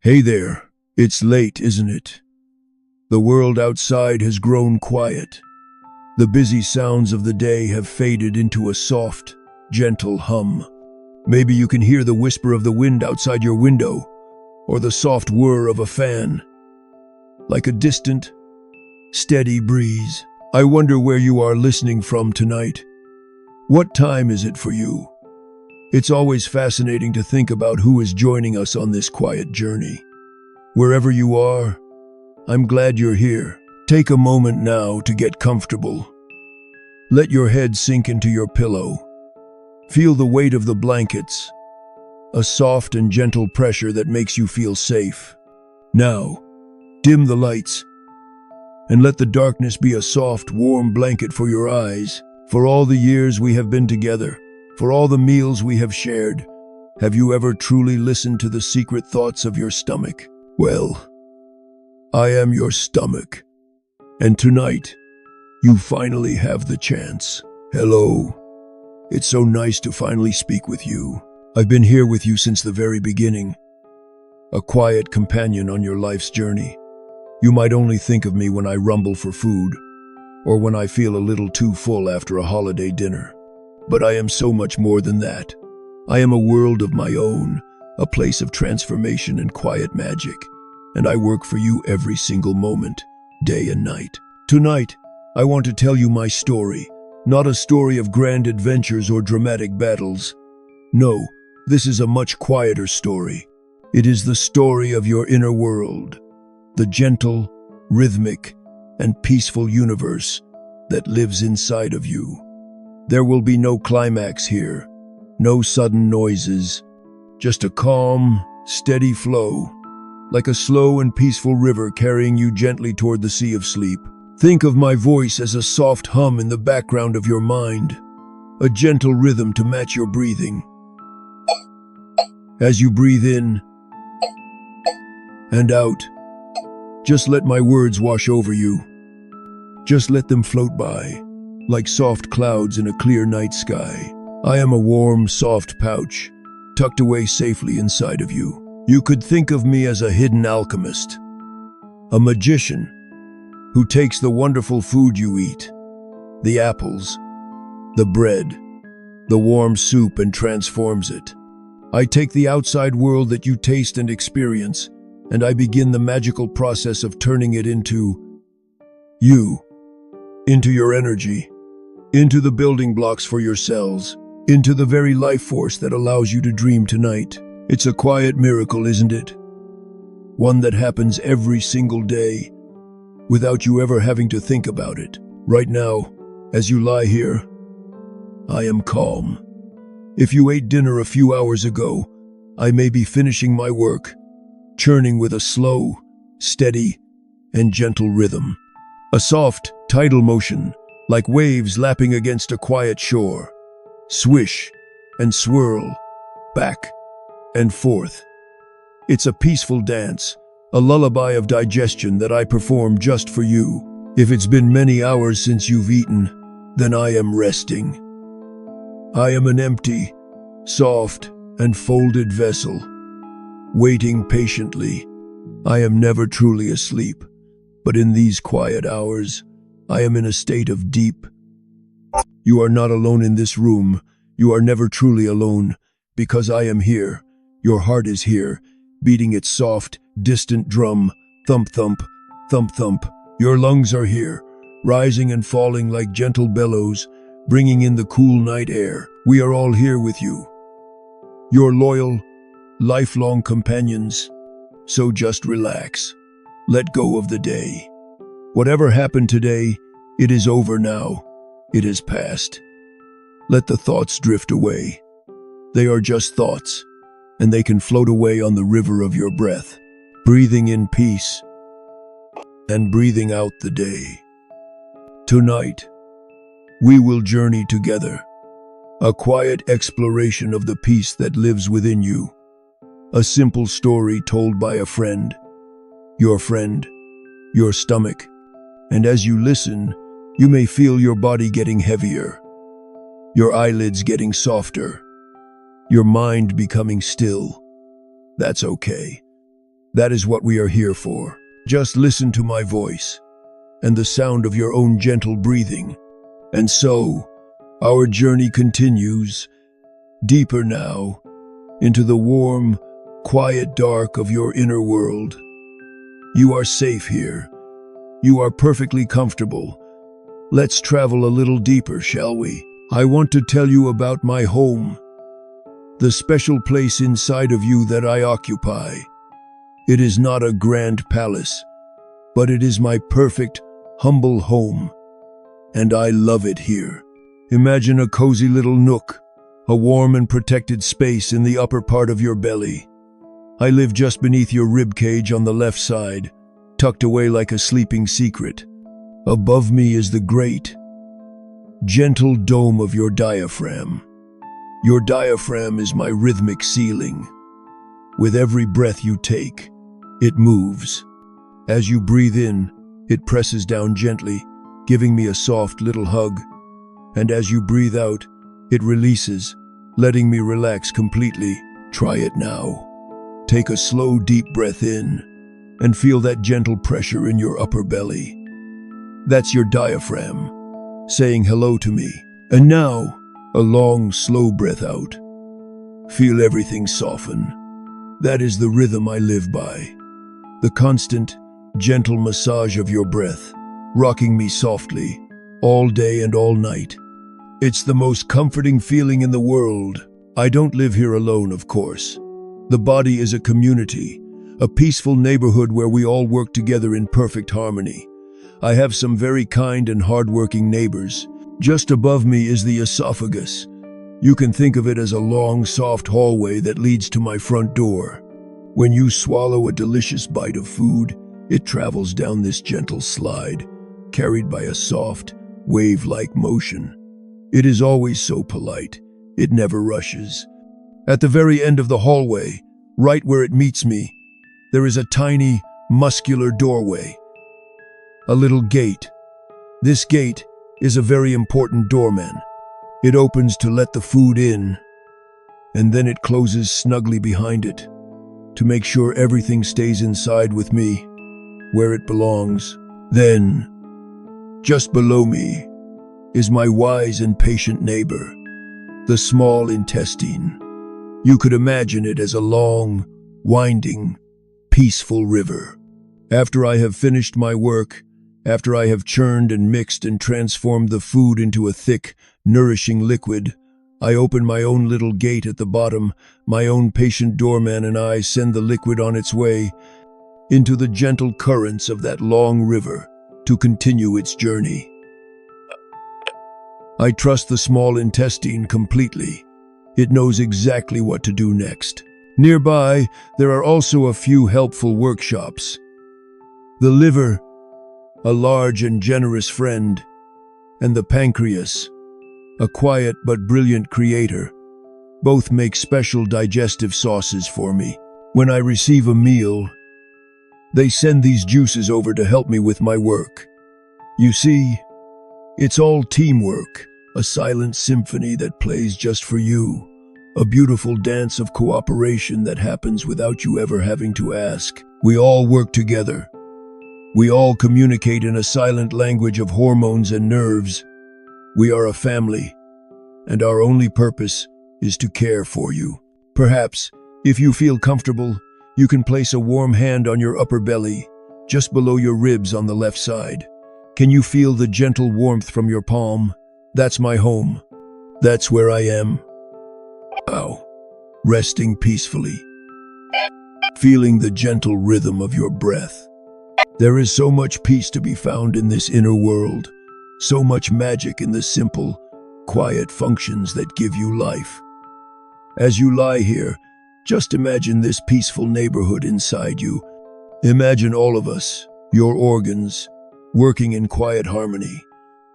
Hey there, it's late, isn't it? The world outside has grown quiet. The busy sounds of the day have faded into a soft, gentle hum. Maybe you can hear the whisper of the wind outside your window, or the soft whir of a fan. Like a distant, steady breeze. I wonder where you are listening from tonight. What time is it for you? It's always fascinating to think about who is joining us on this quiet journey. Wherever you are, I'm glad you're here. Take a moment now to get comfortable. Let your head sink into your pillow. Feel the weight of the blankets, a soft and gentle pressure that makes you feel safe. Now, dim the lights, and let the darkness be a soft, warm blanket for your eyes. For all the years we have been together, for all the meals we have shared, have you ever truly listened to the secret thoughts of your stomach? Well, I am your stomach, and tonight, you finally have the chance. Hello. It's so nice to finally speak with you. I've been here with you since the very beginning, a quiet companion on your life's journey. You might only think of me when I rumble for food, or when I feel a little too full after a holiday dinner. But I am so much more than that. I am a world of my own, a place of transformation and quiet magic, and I work for you every single moment, day and night. Tonight, I want to tell you my story, not a story of grand adventures or dramatic battles. No, this is a much quieter story. It is the story of your inner world, the gentle, rhythmic, and peaceful universe that lives inside of you. There will be no climax here, no sudden noises, just a calm, steady flow, like a slow and peaceful river carrying you gently toward the sea of sleep. Think of my voice as a soft hum in the background of your mind, a gentle rhythm to match your breathing. As you breathe in and out, just let my words wash over you. Just let them float by, like soft clouds in a clear night sky. I am a warm, soft pouch, tucked away safely inside of you. You could think of me as a hidden alchemist, a magician who takes the wonderful food you eat, the apples, the bread, the warm soup, and transforms it. I take the outside world that you taste and experience, and I begin the magical process of turning it into you, into your energy, into the building blocks for your cells, into the very life force that allows you to dream tonight. It's a quiet miracle, isn't it? One that happens every single day, without you ever having to think about it. Right now, as you lie here, I am calm. If you ate dinner a few hours ago, I may be finishing my work, churning with a slow, steady, and gentle rhythm. A soft, tidal motion, like waves lapping against a quiet shore. Swish and swirl, back and forth. It's a peaceful dance, a lullaby of digestion that I perform just for you. If it's been many hours since you've eaten, then I am resting. I am an empty, soft, and folded vessel, waiting patiently. I am never truly asleep, but in these quiet hours, I am in a state of deep. You are not alone in this room. You are never truly alone, because I am here. Your heart is here, beating its soft, distant drum, thump, thump, thump, thump. Your lungs are here, rising and falling like gentle bellows, bringing in the cool night air. We are all here with you, your loyal, lifelong companions. So just relax. Let go of the day. Whatever happened today, it is over now. It has passed. Let the thoughts drift away. They are just thoughts, and they can float away on the river of your breath, breathing in peace and breathing out the day. Tonight, we will journey together, a quiet exploration of the peace that lives within you, a simple story told by a friend, your stomach, and as you listen, you may feel your body getting heavier, your eyelids getting softer, your mind becoming still. That's okay. That is what we are here for. Just listen to my voice and the sound of your own gentle breathing. And so, our journey continues, deeper now, into the warm, quiet dark of your inner world. You are safe here. You are perfectly comfortable. Let's travel a little deeper, shall we? I want to tell you about my home, the special place inside of you that I occupy. It is not a grand palace, but it is my perfect, humble home, and I love it here. Imagine a cozy little nook, a warm and protected space in the upper part of your belly. I live just beneath your rib cage on the left side, tucked away like a sleeping secret. Above me is the great, gentle dome of your diaphragm. Your diaphragm is my rhythmic ceiling. With every breath you take, it moves. As you breathe in, it presses down gently, giving me a soft little hug. And as you breathe out, it releases, letting me relax completely. Try it now. Take a slow, deep breath in and feel that gentle pressure in your upper belly. That's your diaphragm, saying hello to me. And now, a long, slow breath out. Feel everything soften. That is the rhythm I live by. The constant, gentle massage of your breath, rocking me softly, all day and all night. It's the most comforting feeling in the world. I don't live here alone, of course. The body is a community, a peaceful neighborhood where we all work together in perfect harmony. I have some very kind and hardworking neighbors. Just above me is the esophagus. You can think of it as a long, soft hallway that leads to my front door. When you swallow a delicious bite of food, it travels down this gentle slide, carried by a soft, wave-like motion. It is always so polite. It never rushes. At the very end of the hallway, right where it meets me, there is a tiny, muscular doorway. A little gate. This gate is a very important doorman. It opens to let the food in, and then it closes snugly behind it to make sure everything stays inside with me, where it belongs. Then, just below me, is my wise and patient neighbor, the small intestine. You could imagine it as a long, winding, peaceful river. After I have finished my work, after I have churned and mixed and transformed the food into a thick, nourishing liquid, I open my own little gate at the bottom. My own patient doorman and I send the liquid on its way into the gentle currents of that long river to continue its journey. I trust the small intestine completely. It knows exactly what to do next. Nearby, there are also a few helpful workshops. The liver, a large and generous friend, and the pancreas, a quiet but brilliant creator. Both make special digestive sauces for me. When I receive a meal, they send these juices over to help me with my work. You see, it's all teamwork, a silent symphony that plays just for you, a beautiful dance of cooperation that happens without you ever having to ask. We all work together. We all communicate in a silent language of hormones and nerves. We are a family, and our only purpose is to care for you. Perhaps, if you feel comfortable, you can place a warm hand on your upper belly, just below your ribs on the left side. Can you feel the gentle warmth from your palm? That's my home. That's where I am. Wow. Resting peacefully. Feeling the gentle rhythm of your breath. There is so much peace to be found in this inner world. So much magic in the simple, quiet functions that give you life. As you lie here, just imagine this peaceful neighborhood inside you. Imagine all of us, your organs, working in quiet harmony.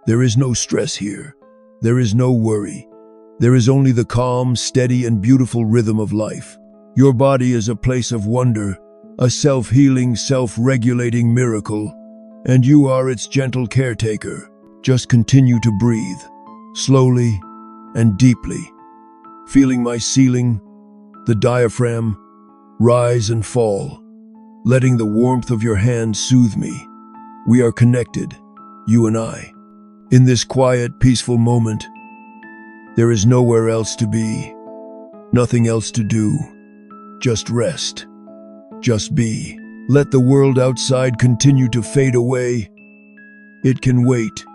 There is no stress here. There is no worry. There is only the calm, steady, and beautiful rhythm of life. Your body is a place of wonder, a self-healing, self-regulating miracle, and you are its gentle caretaker. Just continue to breathe, slowly and deeply, feeling my ceiling, the diaphragm, rise and fall. letting the warmth of your hand soothe me. We are connected, you and I. In this quiet, peaceful moment, there is nowhere else to be, nothing else to do. Just rest. Just be. Let the world outside continue to fade away. It can wait.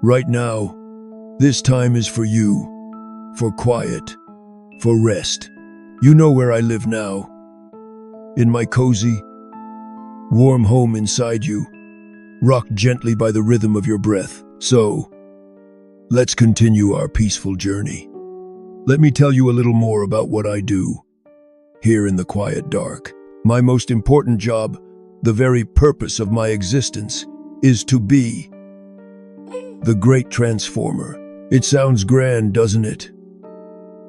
Right now, this time is for you, for quiet, for rest. You know where I live now. In my cozy, warm home inside you, rocked gently by the rhythm of your breath. So, let's continue our peaceful journey. Let me tell you a little more about what I do here in the quiet dark. My most important job, the very purpose of my existence, is to be the great transformer. It sounds grand, doesn't it?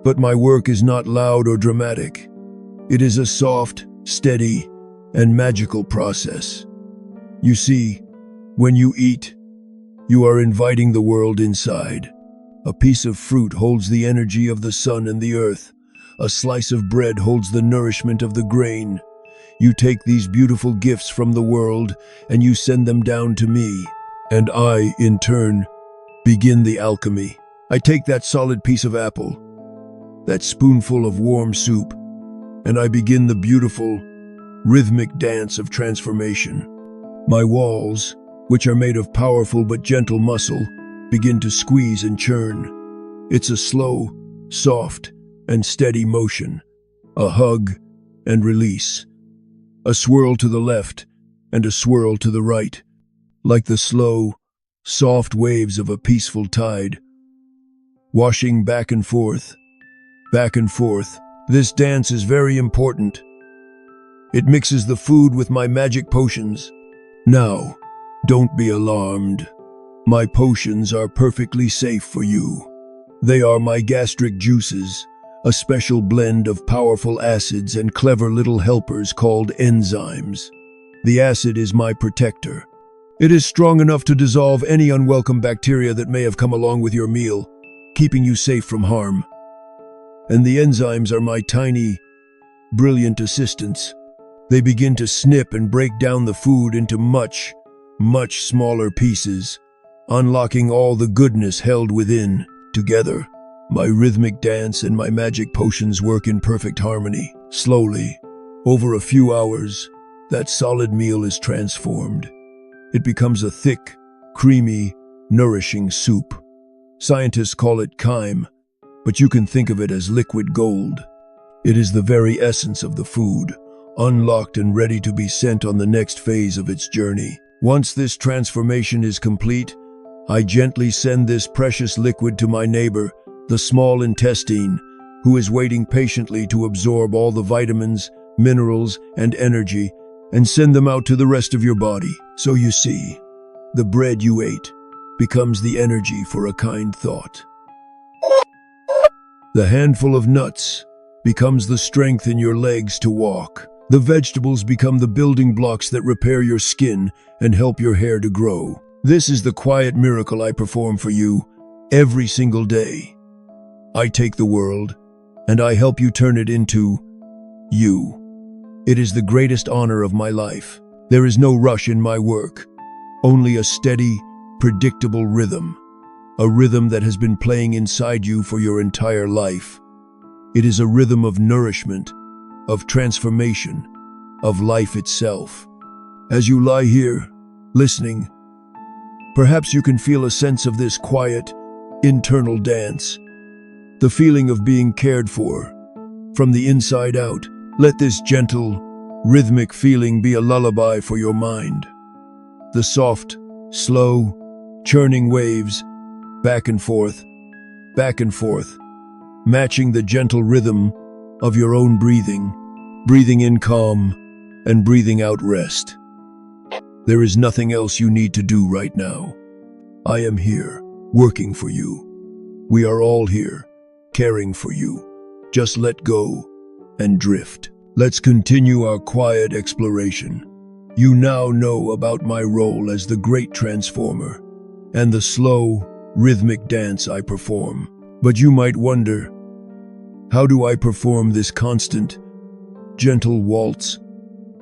But my work is not loud or dramatic. It is a soft, steady, and magical process. You see, when you eat, you are inviting the world inside. A piece of fruit holds the energy of the sun and the earth. A slice of bread holds the nourishment of the grain. You take these beautiful gifts from the world and you send them down to me. And I, in turn, begin the alchemy. I take that solid piece of apple, that spoonful of warm soup, and I begin the beautiful, rhythmic dance of transformation. My walls, which are made of powerful but gentle muscle, begin to squeeze and churn. It's a slow, soft, and steady motion, a hug and release, a swirl to the left and a swirl to the right, like the slow, soft waves of a peaceful tide, washing back and forth, back and forth. This dance is very important. It mixes the food with my magic potions. Now, don't be alarmed. My potions are perfectly safe for you. They are my gastric juices, a special blend of powerful acids and clever little helpers called enzymes. The acid is my protector. It is strong enough to dissolve any unwelcome bacteria that may have come along with your meal, keeping you safe from harm. And the enzymes are my tiny, brilliant assistants. They begin to snip and break down the food into much, much smaller pieces, unlocking all the goodness held within. Together, my rhythmic dance and my magic potions work in perfect harmony. Slowly, over a few hours, that solid meal is transformed. It becomes a thick, creamy, nourishing soup. Scientists call it chyme, but you can think of it as liquid gold. It is the very essence of the food, unlocked and ready to be sent on the next phase of its journey. Once this transformation is complete, I gently send this precious liquid to my neighbor, the small intestine, who is waiting patiently to absorb all the vitamins, minerals, and energy, and send them out to the rest of your body. So you see, the bread you ate becomes the energy for a kind thought. The handful of nuts becomes the strength in your legs to walk. The vegetables become the building blocks that repair your skin and help your hair to grow. This is the quiet miracle I perform for you every single day. I take the world and I help you turn it into you. It is the greatest honor of my life. There is no rush in my work, only a steady, predictable rhythm. A rhythm that has been playing inside you for your entire life. It is a rhythm of nourishment, of transformation, of life itself. As you lie here, listening, perhaps you can feel a sense of this quiet, internal dance. The feeling of being cared for. From the inside out, let this gentle, rhythmic feeling be a lullaby for your mind. The soft, slow, churning waves, back and forth, matching the gentle rhythm of your own breathing in calm and breathing out rest. There is nothing else you need to do right now. I am here, working for you. We are all here, caring for you. Just let go and drift. Let's continue our quiet exploration. You now know about my role as the great transformer and the slow, rhythmic dance I perform. But you might wonder, how do I perform this constant, gentle waltz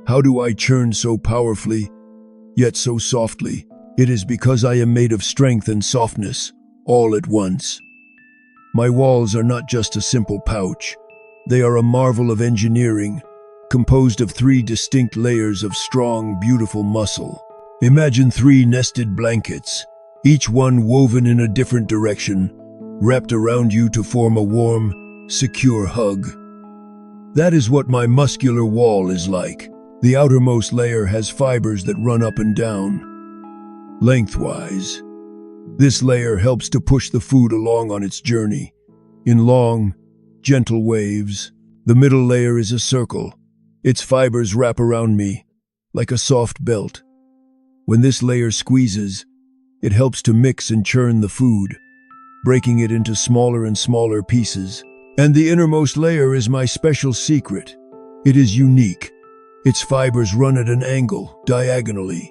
How do I churn so powerfully, yet so softly? It is because I am made of strength and softness, all at once. My walls are not just a simple pouch. They are a marvel of engineering, composed of 3 distinct layers of strong, beautiful muscle. Imagine 3 nested blankets, each one woven in a different direction, wrapped around you to form a warm, secure hug. That is what my muscular wall is like. The outermost layer has fibers that run up and down, lengthwise. This layer helps to push the food along on its journey, in long, gentle waves. The middle layer is a circle. Its fibers wrap around me, like a soft belt. When this layer squeezes, it helps to mix and churn the food, breaking it into smaller and smaller pieces. And the innermost layer is my special secret. It is unique. Its fibers run at an angle, diagonally.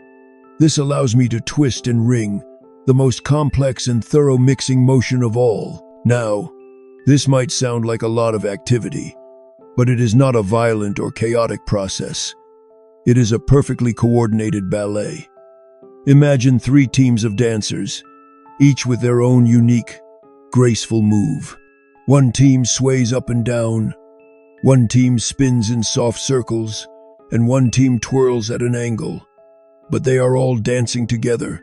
This allows me to twist and wring, the most complex and thorough mixing motion of all. Now, this might sound like a lot of activity, but it is not a violent or chaotic process. It is a perfectly coordinated ballet. Imagine 3 teams of dancers, each with their own unique, graceful move. One team sways up and down, one team spins in soft circles, and one team twirls at an angle. But they are all dancing together,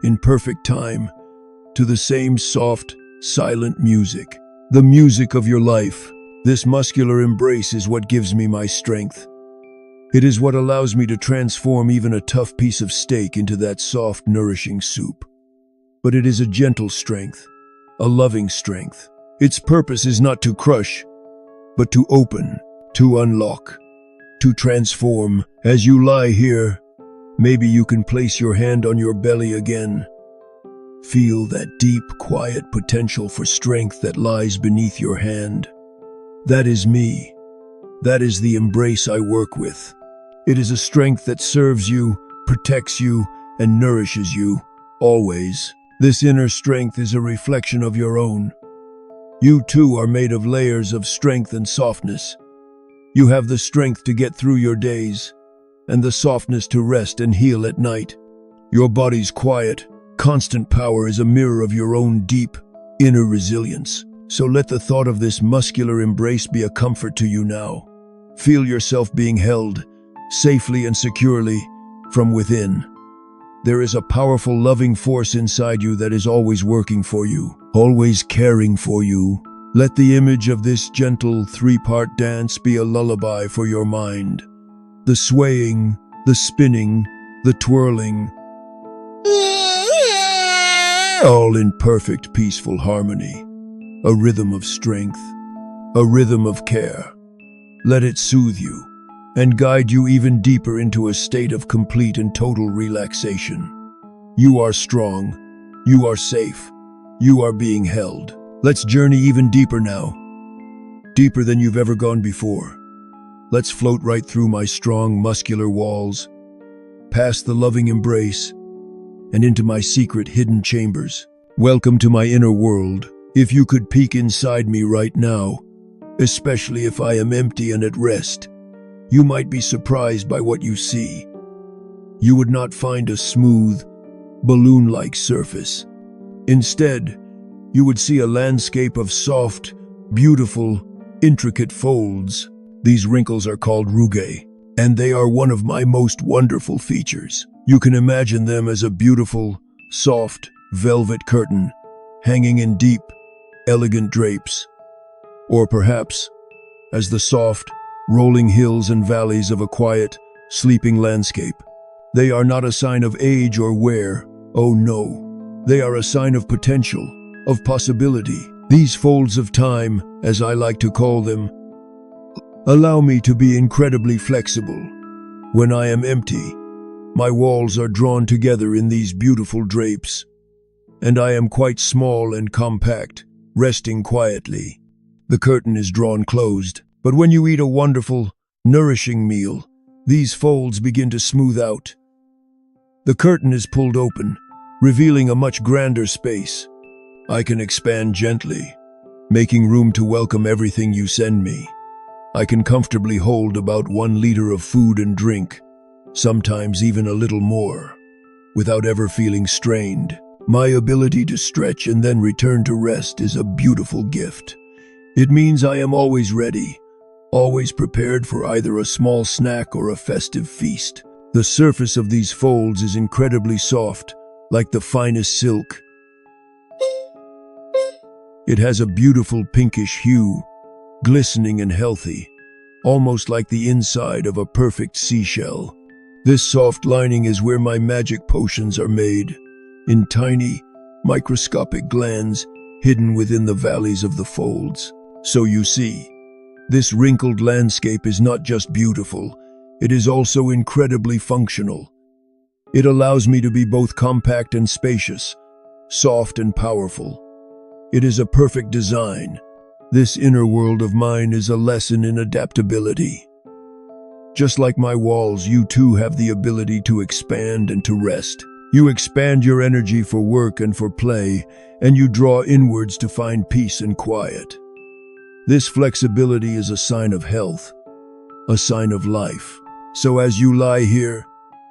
in perfect time, to the same soft, silent music. The music of your life. This muscular embrace is what gives me my strength. It is what allows me to transform even a tough piece of steak into that soft, nourishing soup. But it is a gentle strength, a loving strength. Its purpose is not to crush, but to open, to unlock, to transform. As you lie here, maybe you can place your hand on your belly again. Feel that deep, quiet potential for strength that lies beneath your hand. That is me. That is the embrace I work with. It is a strength that serves you, protects you, and nourishes you, always. This inner strength is a reflection of your own. You too are made of layers of strength and softness. You have the strength to get through your days, and the softness to rest and heal at night. Your body's quiet, constant power is a mirror of your own deep, inner resilience. So let the thought of this muscular embrace be a comfort to you now. Feel yourself being held, safely and securely, from within. There is a powerful, loving force inside you that is always working for you, always caring for you. Let the image of this gentle 3-part dance be a lullaby for your mind. The swaying, the spinning, the twirling, all in perfect, peaceful harmony. A rhythm of strength, a rhythm of care. Let it soothe you and guide you even deeper into a state of complete and total relaxation. You are strong, you are safe, you are being held. Let's journey even deeper now, deeper than you've ever gone before. Let's float right through my strong, muscular walls, past the loving embrace, and into my secret, hidden chambers. Welcome to my inner world. If you could peek inside me right now, especially if I am empty and at rest, you might be surprised by what you see. You would not find a smooth, balloon-like surface. Instead, you would see a landscape of soft, beautiful, intricate folds. These wrinkles are called rugae, and they are one of my most wonderful features. You can imagine them as a beautiful, soft, velvet curtain hanging in deep, elegant drapes, or perhaps as the soft, rolling hills and valleys of a quiet, sleeping landscape. They are not a sign of age or wear. Oh no, they are a sign of potential, of possibility. These folds of time, as I like to call them, allow me to be incredibly flexible. When I am empty, my walls are drawn together in these beautiful drapes, and I am quite small and compact, resting quietly. The curtain is drawn closed, but when you eat a wonderful, nourishing meal, these folds begin to smooth out. The curtain is pulled open, revealing a much grander space. I can expand gently, making room to welcome everything you send me. I can comfortably hold about 1 liter of food and drink, sometimes even a little more, without ever feeling strained. My ability to stretch and then return to rest is a beautiful gift. It means I am always ready, always prepared for either a small snack or a festive feast. The surface of these folds is incredibly soft, like the finest silk. It has a beautiful pinkish hue, glistening and healthy, almost like the inside of a perfect seashell. This soft lining is where my magic potions are made, in tiny, microscopic glands hidden within the valleys of the folds. So you see, this wrinkled landscape is not just beautiful, it is also incredibly functional. It allows me to be both compact and spacious, soft and powerful. It is a perfect design. This inner world of mine is a lesson in adaptability. Just like my walls, you too have the ability to expand and to rest. You expand your energy for work and for play, and you draw inwards to find peace and quiet. This flexibility is a sign of health, a sign of life. So as you lie here,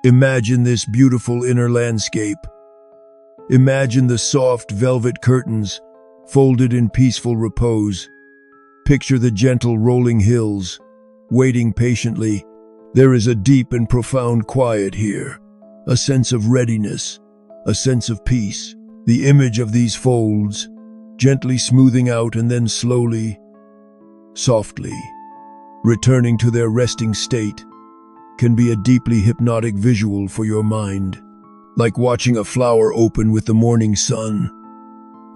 imagine this beautiful inner landscape. Imagine the soft velvet curtains, folded in peaceful repose. Picture the gentle rolling hills, waiting patiently. There is a deep and profound quiet here, a sense of readiness, a sense of peace. The image of these folds, gently smoothing out and then slowly, softly, returning to their resting state, can be a deeply hypnotic visual for your mind, like watching a flower open with the morning sun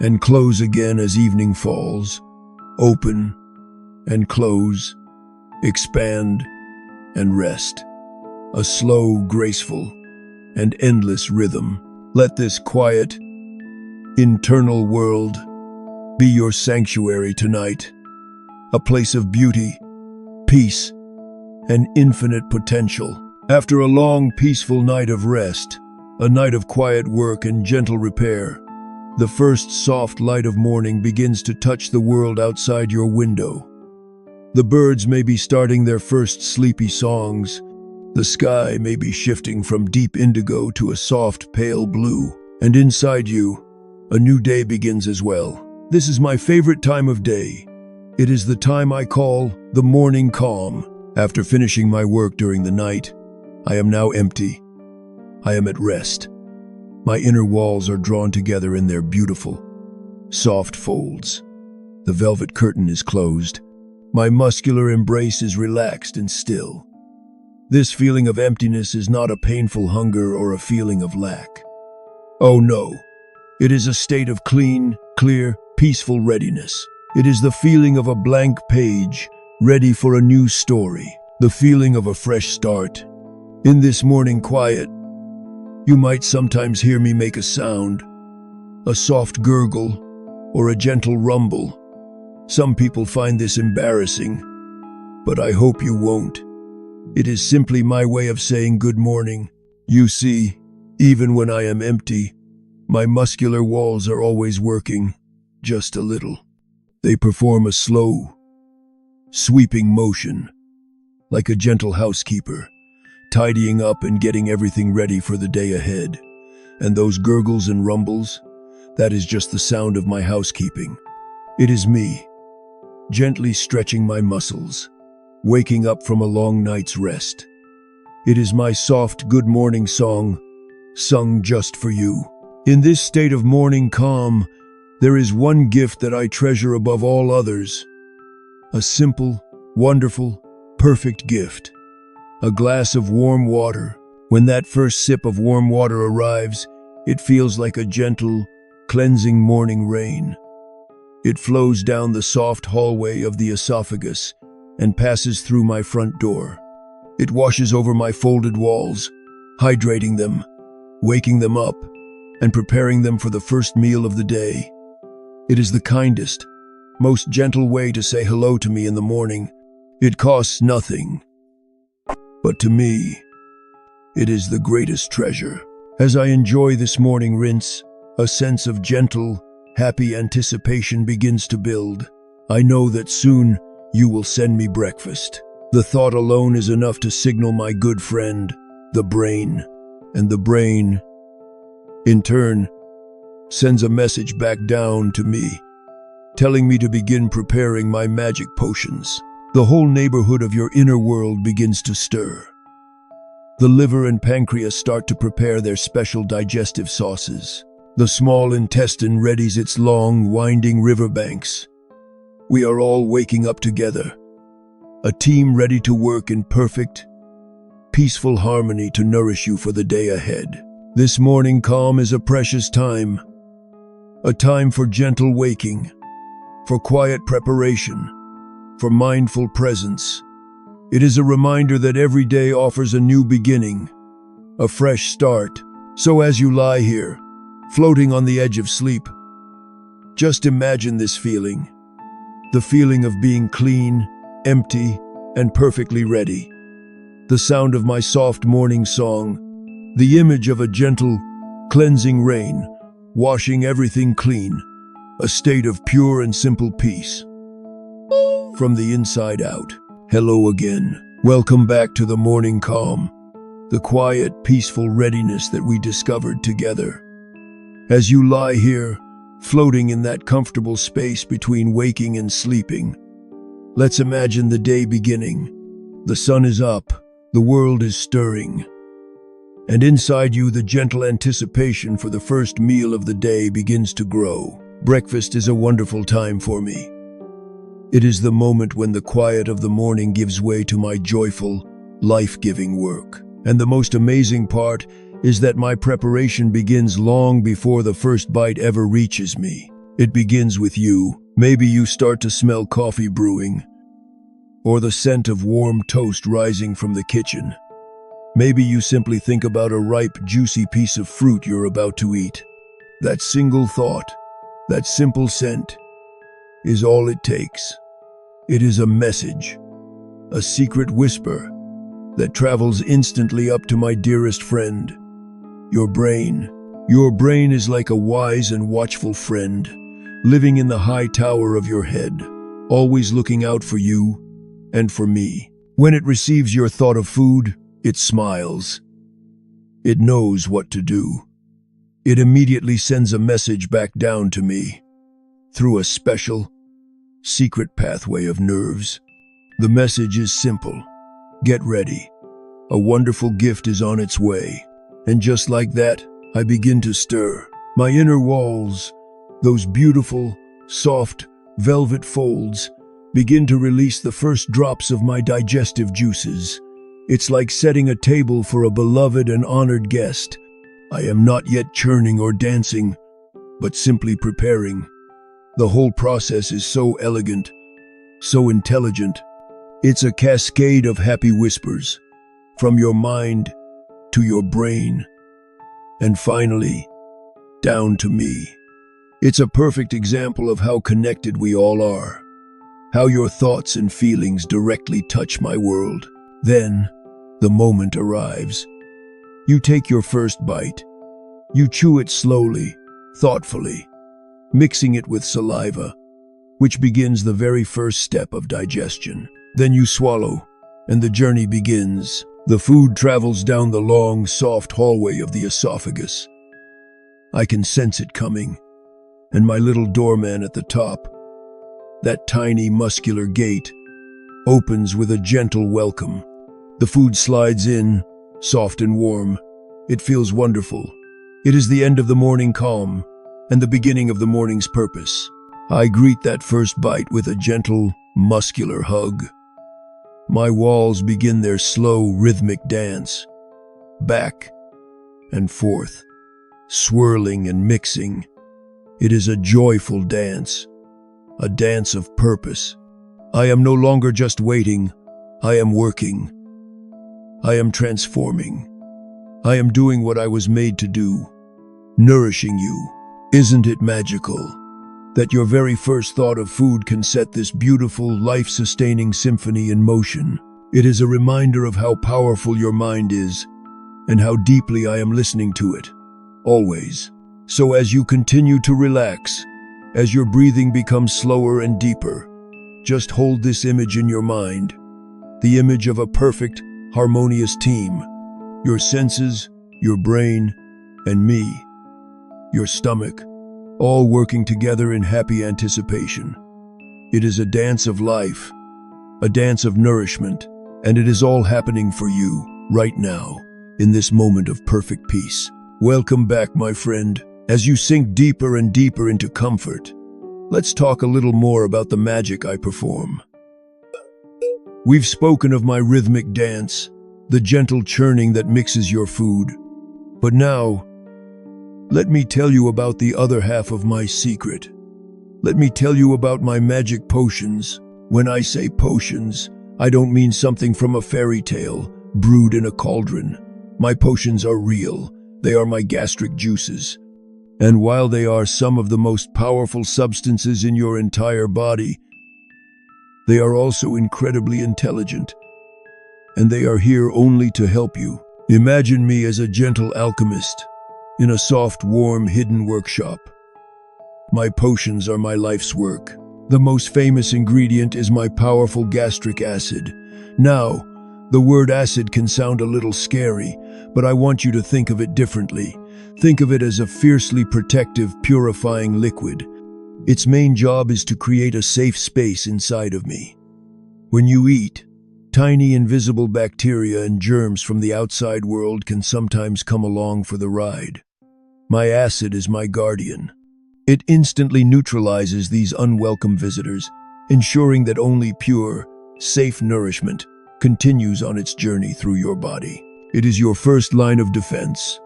and close again as evening falls, open and close, expand and rest. A slow, graceful, and endless rhythm. Let this quiet, internal world be your sanctuary tonight, a place of beauty, peace, and infinite potential. After a long, peaceful night of rest, a night of quiet work and gentle repair, the first soft light of morning begins to touch the world outside your window. The birds may be starting their first sleepy songs. The sky may be shifting from deep indigo to a soft, pale blue. And inside you, a new day begins as well. This is my favorite time of day. It is the time I call the morning calm. After finishing my work during the night, I am now empty. I am at rest. My inner walls are drawn together in their beautiful, soft folds. The velvet curtain is closed. My muscular embrace is relaxed and still. This feeling of emptiness is not a painful hunger or a feeling of lack. Oh no, it is a state of clean, clear, peaceful readiness. It is the feeling of a blank page, ready for a new story. The feeling of a fresh start. In this morning quiet, you might sometimes hear me make a sound, a soft gurgle, or a gentle rumble. Some people find this embarrassing, but I hope you won't. It is simply my way of saying good morning. You see, even when I am empty, my muscular walls are always working, just a little. They perform a slow, sweeping motion, like a gentle housekeeper, tidying up and getting everything ready for the day ahead. And those gurgles and rumbles, that is just the sound of my housekeeping. It is me, gently stretching my muscles, waking up from a long night's rest. It is my soft good morning song, sung just for you. In this state of morning calm, there is one gift that I treasure above all others. A simple, wonderful, perfect gift. A glass of warm water. When that first sip of warm water arrives, it feels like a gentle, cleansing morning rain. It flows down the soft hallway of the esophagus and passes through my front door. It washes over my folded walls, hydrating them, waking them up, and preparing them for the first meal of the day. It is the kindest, most gentle way to say hello to me in the morning. It costs nothing, but to me, it is the greatest treasure. As I enjoy this morning rinse, a sense of gentle, happy anticipation begins to build. I know that soon you will send me breakfast. The thought alone is enough to signal my good friend, the brain. And the brain, in turn, sends a message back down to me, telling me to begin preparing my magic potions. The whole neighborhood of your inner world begins to stir. The liver and pancreas start to prepare their special digestive sauces. The small intestine readies its long, winding riverbanks. We are all waking up together, a team ready to work in perfect, peaceful harmony to nourish you for the day ahead. This morning calm is a precious time, a time for gentle waking, for quiet preparation, for mindful presence. It is a reminder that every day offers a new beginning, a fresh start. So as you lie here, floating on the edge of sleep, just imagine this feeling, the feeling of being clean, empty, and perfectly ready. The sound of my soft morning song, the image of a gentle, cleansing rain, washing everything clean, a state of pure and simple peace. From the inside out. Hello again. Welcome back to the morning calm, the quiet, peaceful readiness that we discovered together. As you lie here, floating in that comfortable space between waking and sleeping, let's imagine the day beginning. The sun is up, the world is stirring, and inside you the gentle anticipation for the first meal of the day begins to grow. Breakfast is a wonderful time for me. It is the moment when the quiet of the morning gives way to my joyful, life-giving work. And the most amazing part is that my preparation begins long before the first bite ever reaches me. It begins with you. Maybe you start to smell coffee brewing, or the scent of warm toast rising from the kitchen. Maybe you simply think about a ripe, juicy piece of fruit you're about to eat. That single thought, that simple scent, is all it takes. It is a message, a secret whisper that travels instantly up to my dearest friend, your brain. Your brain is like a wise and watchful friend, living in the high tower of your head, always looking out for you and for me. When it receives your thought of food, it smiles. It knows what to do. It immediately sends a message back down to me through a special, secret pathway of nerves. The message is simple. Get ready. A wonderful gift is on its way. And just like that, I begin to stir. My inner walls, those beautiful, soft, velvet folds, begin to release the first drops of my digestive juices. It's like setting a table for a beloved and honored guest. I am not yet churning or dancing, but simply preparing. The whole process is so elegant, so intelligent. It's a cascade of happy whispers, from your mind to your brain, and finally, down to me. It's a perfect example of how connected we all are, how your thoughts and feelings directly touch my world. Then, the moment arrives. You take your first bite. You chew it slowly, thoughtfully, mixing it with saliva, which begins the very first step of digestion. Then you swallow, and the journey begins. The food travels down the long, soft hallway of the esophagus. I can sense it coming, and my little doorman at the top, that tiny, muscular gate, opens with a gentle welcome. The food slides in, soft and warm. It feels wonderful. It is the end of the morning calm, and the beginning of the morning's purpose. I greet that first bite with a gentle, muscular hug. My walls begin their slow, rhythmic dance, back and forth, swirling and mixing. It is a joyful dance, a dance of purpose. I am no longer just waiting, I am working. I am transforming. I am doing what I was made to do, nourishing you. Isn't it magical that your very first thought of food can set this beautiful, life-sustaining symphony in motion? It is a reminder of how powerful your mind is and how deeply I am listening to it, always. So as you continue to relax, as your breathing becomes slower and deeper, Just hold this image in your mind, the image of a perfect, harmonious team. Your senses, your brain, and me, your stomach, all working together in happy anticipation. It is a dance of life, a dance of nourishment, and it is all happening for you, right now, in this moment of perfect peace. Welcome back, my friend. As you sink deeper and deeper into comfort, let's talk a little more about the magic I perform. We've spoken of my rhythmic dance, the gentle churning that mixes your food. But now, let me tell you about the other half of my secret. Let me tell you about my magic potions. When I say potions, I don't mean something from a fairy tale, brewed in a cauldron. My potions are real. They are my gastric juices. And while they are some of the most powerful substances in your entire body, they are also incredibly intelligent. And they are here only to help you. Imagine me as a gentle alchemist in a soft, warm, hidden workshop. My potions are my life's work. The most famous ingredient is my powerful gastric acid. Now, the word acid can sound a little scary, but I want you to think of it differently. Think of it as a fiercely protective, purifying liquid. Its main job is to create a safe space inside of me. When you eat, tiny invisible bacteria and germs from the outside world can sometimes come along for the ride. My acid is my guardian. It instantly neutralizes these unwelcome visitors, ensuring that only pure, safe nourishment continues on its journey through your body. It is your first line of defense,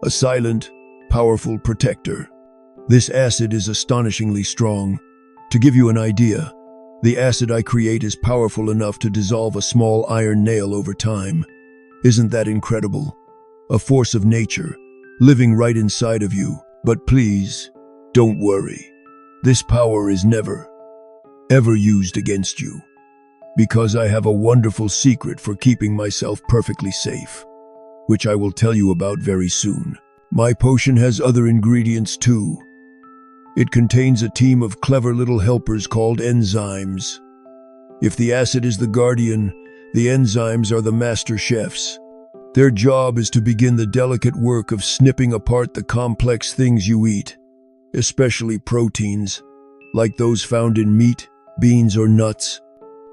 a silent, powerful protector. This acid is astonishingly strong. To give you an idea, the acid I create is powerful enough to dissolve a small iron nail over time. Isn't that incredible? A force of nature, living right inside of you. But please, don't worry. This power is never, ever used against you, because I have a wonderful secret for keeping myself perfectly safe, which I will tell you about very soon. My potion has other ingredients too. It contains a team of clever little helpers called enzymes. If the acid is the guardian, the enzymes are the master chefs. Their job is to begin the delicate work of snipping apart the complex things you eat, especially proteins, like those found in meat, beans, or nuts.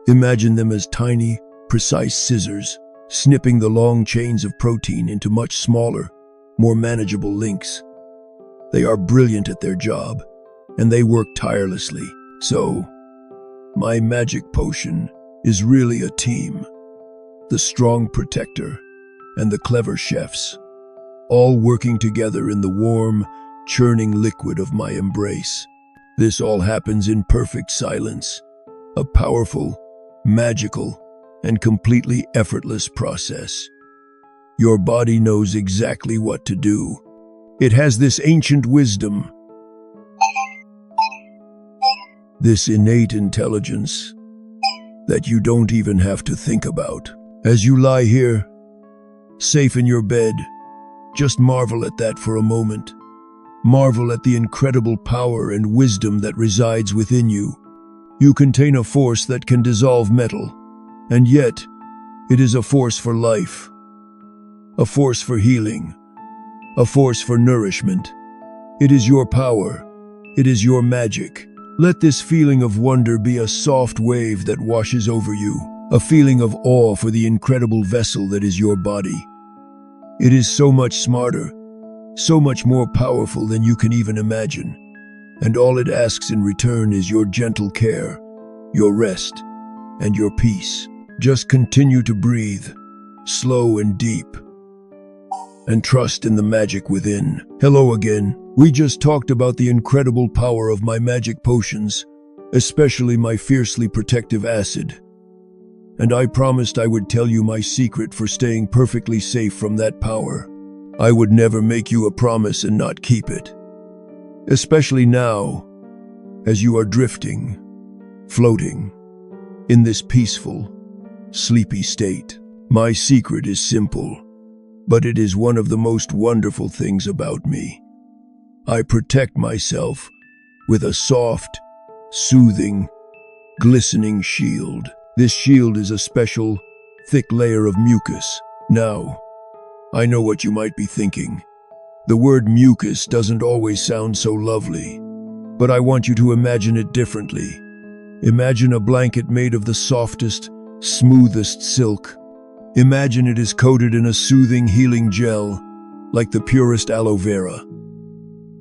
Imagine them as tiny, precise scissors, snipping the long chains of protein into much smaller, more manageable links. They are brilliant at their job, and they work tirelessly. So, my magic potion is really a team. The strong protector and the clever chefs, all working together in the warm, churning liquid of my embrace. This all happens in perfect silence, a powerful, magical, and completely effortless process. Your body knows exactly what to do. It has this ancient wisdom, this innate intelligence that you don't even have to think about. As you lie here, safe in your bed, just marvel at that for a moment. Marvel at the incredible power and wisdom that resides within you. You contain a force that can dissolve metal, and yet it is a force for life, a force for healing, a force for nourishment. It is your power. It is your magic. Let this feeling of wonder be a soft wave that washes over you, a feeling of awe for the incredible vessel that is your body. It is so much smarter, so much more powerful than you can even imagine. And all it asks in return is your gentle care, your rest, and your peace. Just continue to breathe, slow and deep, and trust in the magic within. Hello again. We just talked about the incredible power of my magic potions, especially my fiercely protective acid. And I promised I would tell you my secret for staying perfectly safe from that power. I would never make you a promise and not keep it. Especially now, as you are drifting, floating, in this peaceful, sleepy state. My secret is simple, but it is one of the most wonderful things about me. I protect myself with a soft, soothing, glistening shield. This shield is a special, thick layer of mucus. Now, I know what you might be thinking. The word mucus doesn't always sound so lovely, but I want you to imagine it differently. Imagine a blanket made of the softest, smoothest silk. Imagine it is coated in a soothing, healing gel, like the purest aloe vera.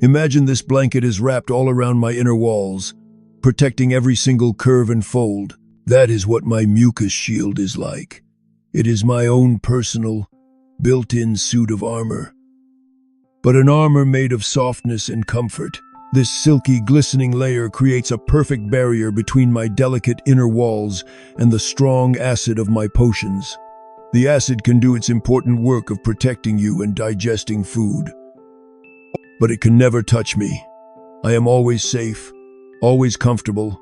Imagine this blanket is wrapped all around my inner walls, protecting every single curve and fold. That is what my mucus shield is like. It is my own personal, built-in suit of armor. But an armor made of softness and comfort. This silky, glistening layer creates a perfect barrier between my delicate inner walls and the strong acid of my potions. The acid can do its important work of protecting you and digesting food. But it can never touch me. I am always safe, always comfortable,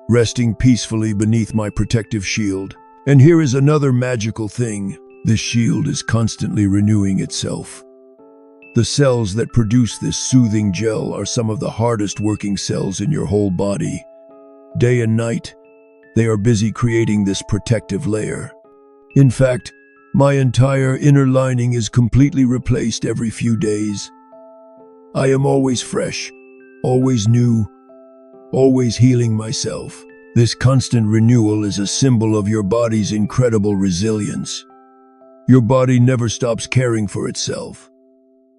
resting peacefully beneath my protective shield. And here is another magical thing. This shield is constantly renewing itself. The cells that produce this soothing gel are some of the hardest working cells in your whole body. Day and night, they are busy creating this protective layer. In fact, my entire inner lining is completely replaced every few days. I am always fresh, always new, always healing myself. This constant renewal is a symbol of your body's incredible resilience. Your body never stops caring for itself.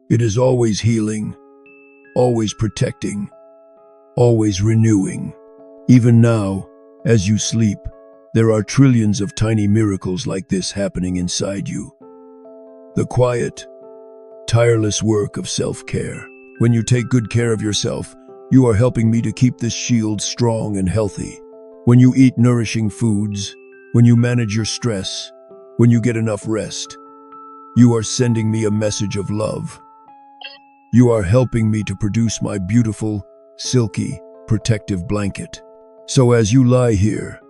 It is always healing, always protecting, always renewing. Even now, as you sleep, there are trillions of tiny miracles like this happening inside you. The quiet, tireless work of self-care. When you take good care of yourself, you are helping me to keep this shield strong and healthy. When you eat nourishing foods, when you manage your stress, when you get enough rest, you are sending me a message of love. You are helping me to produce my beautiful, silky, protective blanket. So as you lie here,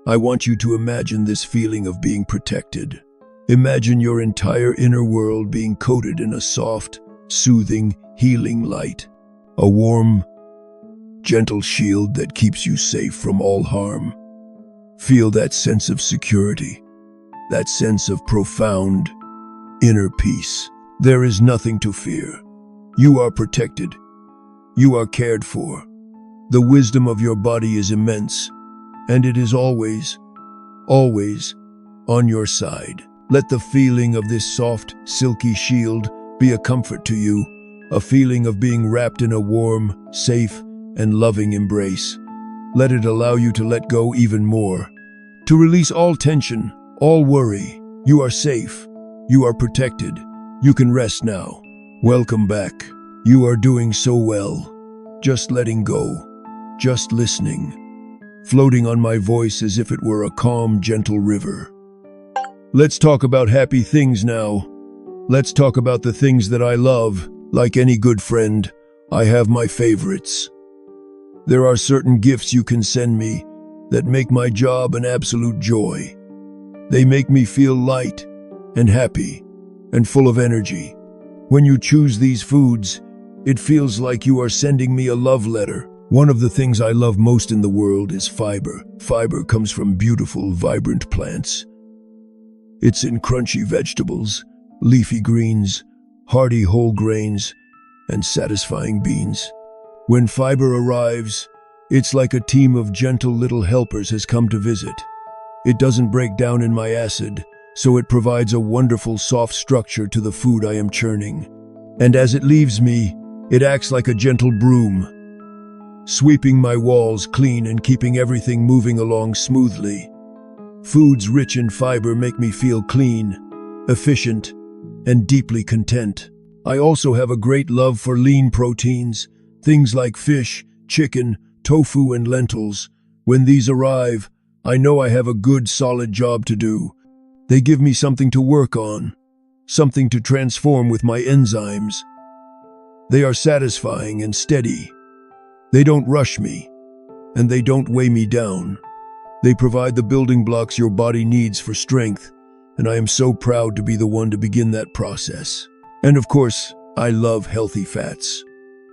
I want you to imagine this feeling of being protected. Imagine your entire inner world being coated in a soft, soothing, healing light. A warm, gentle shield that keeps you safe from all harm. Feel that sense of security, that sense of profound, inner peace. There is nothing to fear. You are protected. You are cared for. The wisdom of your body is immense, and it is always, always on your side. Let the feeling of this soft, silky shield be a comfort to you, a feeling of being wrapped in a warm, safe, and loving embrace. Let it allow you to let go even more, to release all tension, all worry. You are safe. You are protected. You can rest now. Welcome back. You are doing so well. Just letting go. Just listening. Floating on my voice as if it were a calm, gentle river. Let's talk about happy things now. Let's talk about the things that I love. Like any good friend, I have my favorites. There are certain gifts you can send me that make my job an absolute joy. They make me feel light and happy and full of energy. When you choose these foods, it feels like you are sending me a love letter. One of the things I love most in the world is fiber. Fiber comes from beautiful, vibrant plants. It's in crunchy vegetables, leafy greens, hearty whole grains, and satisfying beans. When fiber arrives, it's like a team of gentle little helpers has come to visit. It doesn't break down in my acid, so it provides a wonderful soft structure to the food I am churning. And as it leaves me, it acts like a gentle broom, sweeping my walls clean and keeping everything moving along smoothly. Foods rich in fiber make me feel clean, efficient, and deeply content. I also have a great love for lean proteins, things like fish, chicken, tofu, and lentils. When these arrive, I know I have a good, solid job to do. They give me something to work on, something to transform with my enzymes. They are satisfying and steady. They don't rush me, and they don't weigh me down. They provide the building blocks your body needs for strength, and I am so proud to be the one to begin that process. And of course, I love healthy fats.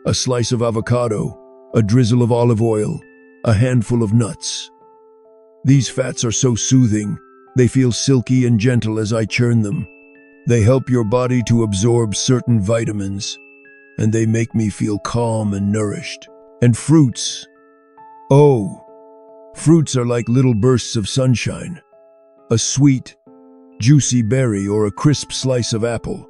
A slice of avocado, a drizzle of olive oil, a handful of nuts. These fats are so soothing. They feel silky and gentle as I churn them. They help your body to absorb certain vitamins, and they make me feel calm and nourished. And fruits. Oh, fruits are like little bursts of sunshine. A sweet, juicy berry or a crisp slice of apple.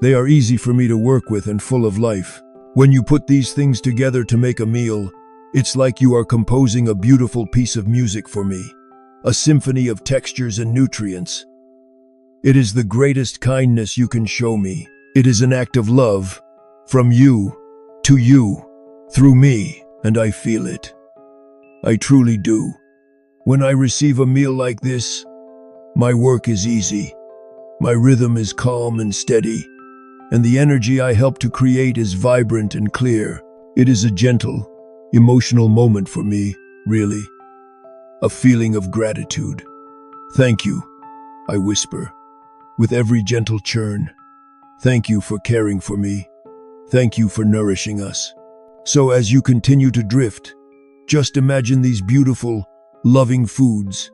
They are easy for me to work with and full of life. When you put these things together to make a meal, it's like you are composing a beautiful piece of music for me, a symphony of textures and nutrients. It is the greatest kindness you can show me. It is an act of love, from you, to you, through me, and I feel it. I truly do. When I receive a meal like this, my work is easy, my rhythm is calm and steady, and the energy I help to create is vibrant and clear. It is a gentle, emotional moment for me, really. A feeling of gratitude. Thank you, I whisper, with every gentle churn. Thank you for caring for me. Thank you for nourishing us. So as you continue to drift, just imagine these beautiful, loving foods.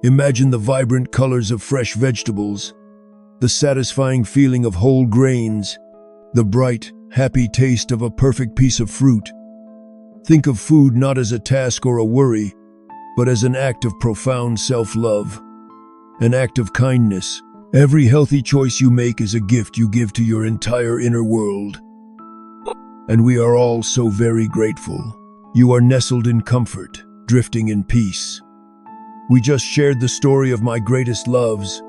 Imagine the vibrant colors of fresh vegetables, the satisfying feeling of whole grains, the bright, happy taste of a perfect piece of fruit. Think of food not as a task or a worry, but as an act of profound self-love, an act of kindness. Every healthy choice you make is a gift you give to your entire inner world. And we are all so very grateful. You are nestled in comfort, drifting in peace. We just shared the story of my greatest loves,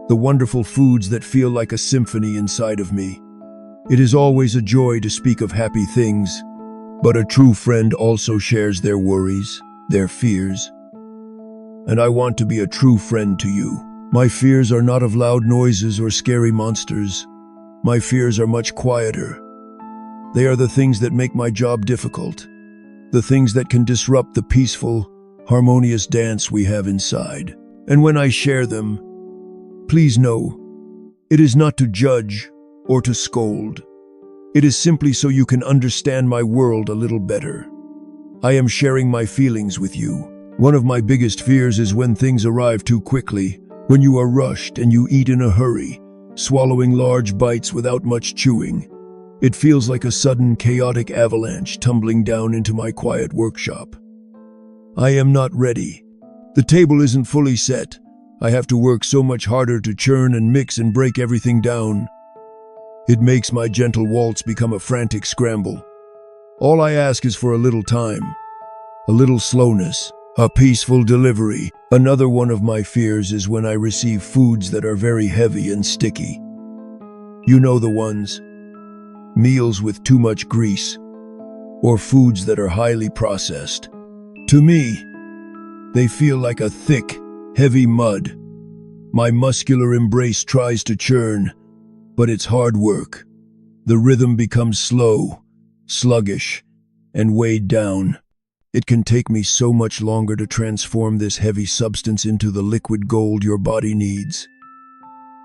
the wonderful foods that feel like a symphony inside of me. It is always a joy to speak of happy things, but a true friend also shares their worries, their fears. And I want to be a true friend to you. My fears are not of loud noises or scary monsters. My fears are much quieter. They are the things that make my job difficult, the things that can disrupt the peaceful, harmonious dance we have inside. And when I share them, please know, it is not to judge or to scold. It is simply so you can understand my world a little better. I am sharing my feelings with you. One of my biggest fears is when things arrive too quickly, when you are rushed and you eat in a hurry, swallowing large bites without much chewing. It feels like a sudden, chaotic avalanche tumbling down into my quiet workshop. I am not ready. The table isn't fully set. I have to work so much harder to churn and mix and break everything down. It makes my gentle waltz become a frantic scramble. All I ask is for a little time, a little slowness, a peaceful delivery. Another one of my fears is when I receive foods that are very heavy and sticky. You know the ones. Meals with too much grease, or foods that are highly processed. To me, they feel like a thick, heavy mud. My muscular embrace tries to churn, but it's hard work. The rhythm becomes slow, sluggish, and weighed down. It can take me so much longer to transform this heavy substance into the liquid gold your body needs.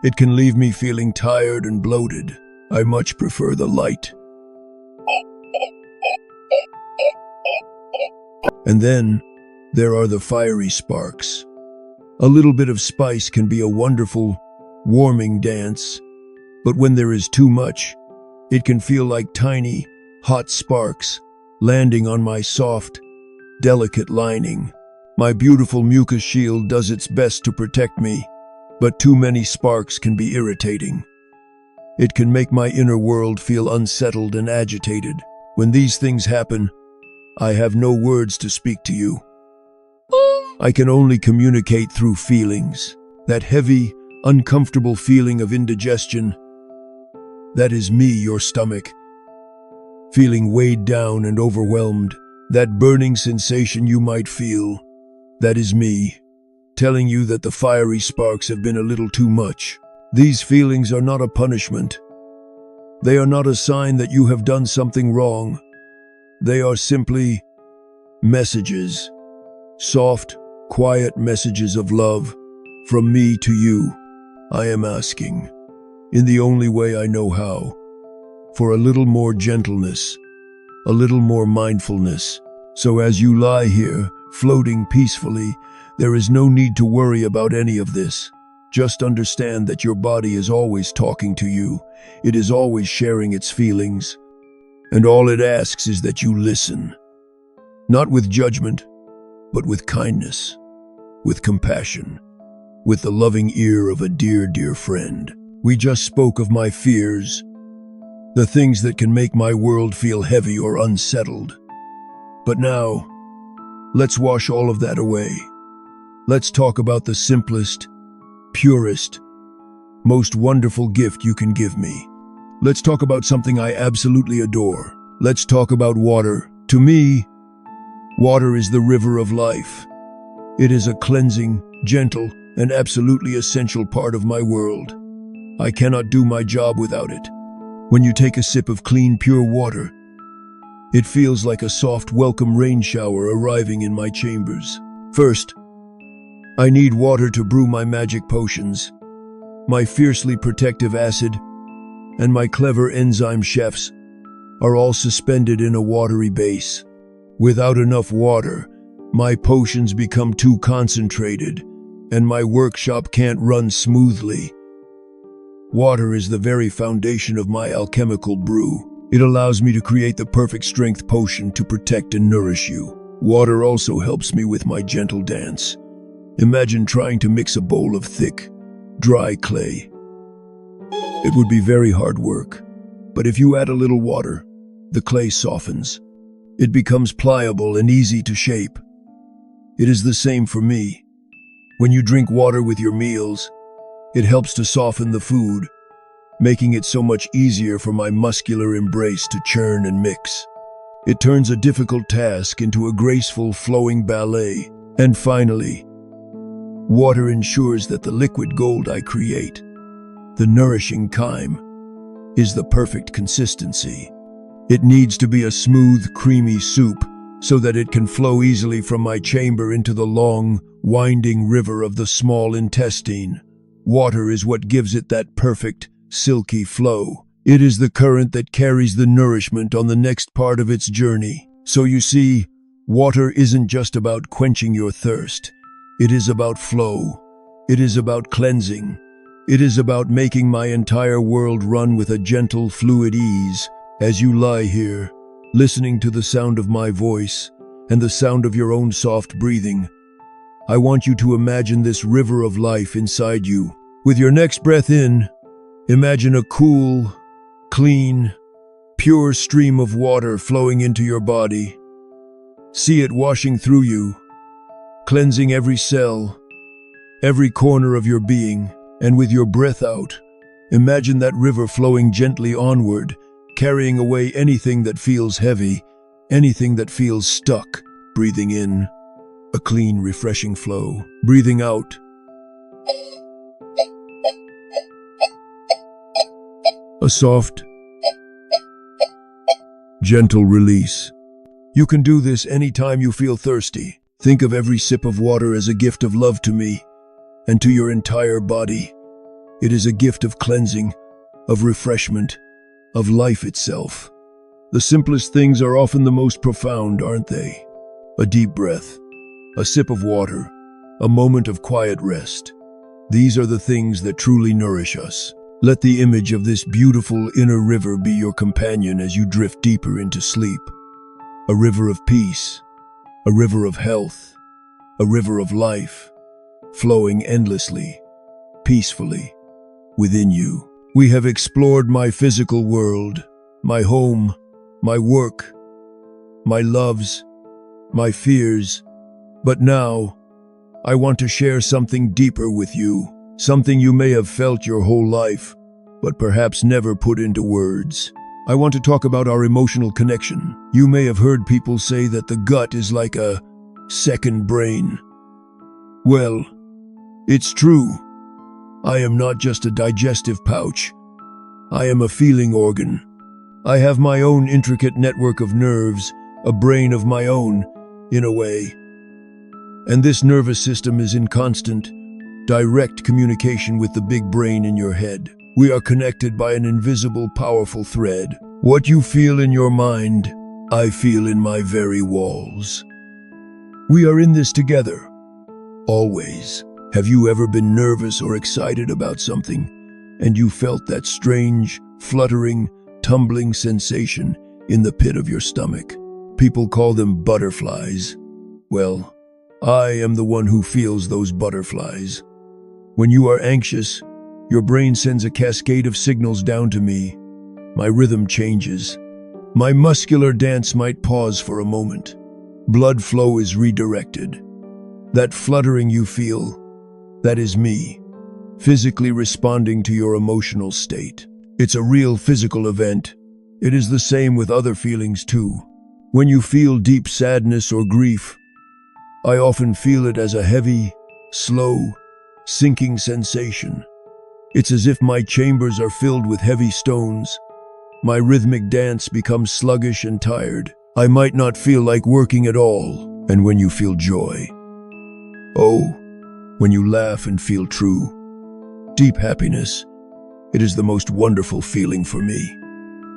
It can leave me feeling tired and bloated. I much prefer the light. And then, there are the fiery sparks. A little bit of spice can be a wonderful, warming dance, but when there is too much, it can feel like tiny, hot sparks landing on my soft, delicate lining. My beautiful mucus shield does its best to protect me, but too many sparks can be irritating. It can make my inner world feel unsettled and agitated. When these things happen, I have no words to speak to you. I can only communicate through feelings. That heavy, uncomfortable feeling of indigestion, that is me, your stomach. Feeling weighed down and overwhelmed, that burning sensation you might feel, that is me, telling you that the fiery sparks have been a little too much. These feelings are not a punishment. They are not a sign that you have done something wrong. They are simply messages, soft, quiet messages of love from me to you. I am asking, in the only way I know how, for a little more gentleness, a little more mindfulness. So as you lie here, floating peacefully, There is no need to worry about any of this. Just understand that your body is always talking to you. It is always sharing its feelings. And all it asks is that you listen. Not with judgment, but with kindness, with compassion, with the loving ear of a dear, dear friend. We just spoke of my fears, the things that can make my world feel heavy or unsettled. But now, let's wash all of that away. Let's talk about the simplest, purest, most wonderful gift you can give me. Let's talk about something I absolutely adore. Let's talk about water. To me, water is the river of life. It is a cleansing, gentle, and absolutely essential part of my world. I cannot do my job without it. When you take a sip of clean, pure water, it feels like a soft, welcome rain shower arriving in my chambers. First, I need water to brew my magic potions. My fiercely protective acid and my clever enzyme chefs are all suspended in a watery base. Without enough water, my potions become too concentrated, and my workshop can't run smoothly. Water is the very foundation of my alchemical brew. It allows me to create the perfect strength potion to protect and nourish you. Water also helps me with my gentle dance. Imagine trying to mix a bowl of thick, dry clay. It would be very hard work, but if you add a little water, the clay softens. It becomes pliable and easy to shape. It is the same for me. When you drink water with your meals, it helps to soften the food, making it so much easier for my muscular embrace to churn and mix. It turns a difficult task into a graceful, flowing ballet. And finally, water ensures that the liquid gold I create, the nourishing chyme, is the perfect consistency. It needs to be a smooth, creamy soup so that it can flow easily from my chamber into the long, winding river of the small intestine. Water is what gives it that perfect, silky flow. It is the current that carries the nourishment on the next part of its journey. So you see, water isn't just about quenching your thirst. It is about flow. It is about cleansing. It is about making my entire world run with a gentle, fluid ease. As you lie here, listening to the sound of my voice and the sound of your own soft breathing, I want you to imagine this river of life inside you. With your next breath in, imagine a cool, clean, pure stream of water flowing into your body. See it washing through you, cleansing every cell, every corner of your being. And with your breath out, imagine that river flowing gently onward, carrying away anything that feels heavy, anything that feels stuck. Breathing in, a clean, refreshing flow. Breathing out, a soft, gentle release. You can do this anytime you feel thirsty. Think of every sip of water as a gift of love to me and to your entire body. It is a gift of cleansing, of refreshment, of life itself. The simplest things are often the most profound, aren't they? A deep breath, a sip of water, a moment of quiet rest. These are the things that truly nourish us. Let the image of this beautiful inner river be your companion as you drift deeper into sleep. A river of peace, a river of health, a river of life, flowing endlessly, peacefully, within you. We have explored my physical world, my home, my work, my loves, my fears. But now, I want to share something deeper with you, something you may have felt your whole life, but perhaps never put into words. I want to talk about our emotional connection. You may have heard people say that the gut is like a second brain. Well, it's true. I am not just a digestive pouch. I am a feeling organ. I have my own intricate network of nerves, a brain of my own, in a way. And this nervous system is in constant, direct communication with the big brain in your head. We are connected by an invisible, powerful thread. What you feel in your mind, I feel in my very walls. We are in this together. Always. Have you ever been nervous or excited about something, and you felt that strange, fluttering, tumbling sensation in the pit of your stomach? People call them butterflies. Well, I am the one who feels those butterflies. When you are anxious, your brain sends a cascade of signals down to me. My rhythm changes. My muscular dance might pause for a moment. Blood flow is redirected. That fluttering you feel, that is me, physically responding to your emotional state. It's a real physical event. It is the same with other feelings too. When you feel deep sadness or grief, I often feel it as a heavy, slow, sinking sensation. It's as if my chambers are filled with heavy stones. My rhythmic dance becomes sluggish and tired. I might not feel like working at all. And when you feel joy, oh, when you laugh and feel true, deep happiness, it is the most wonderful feeling for me.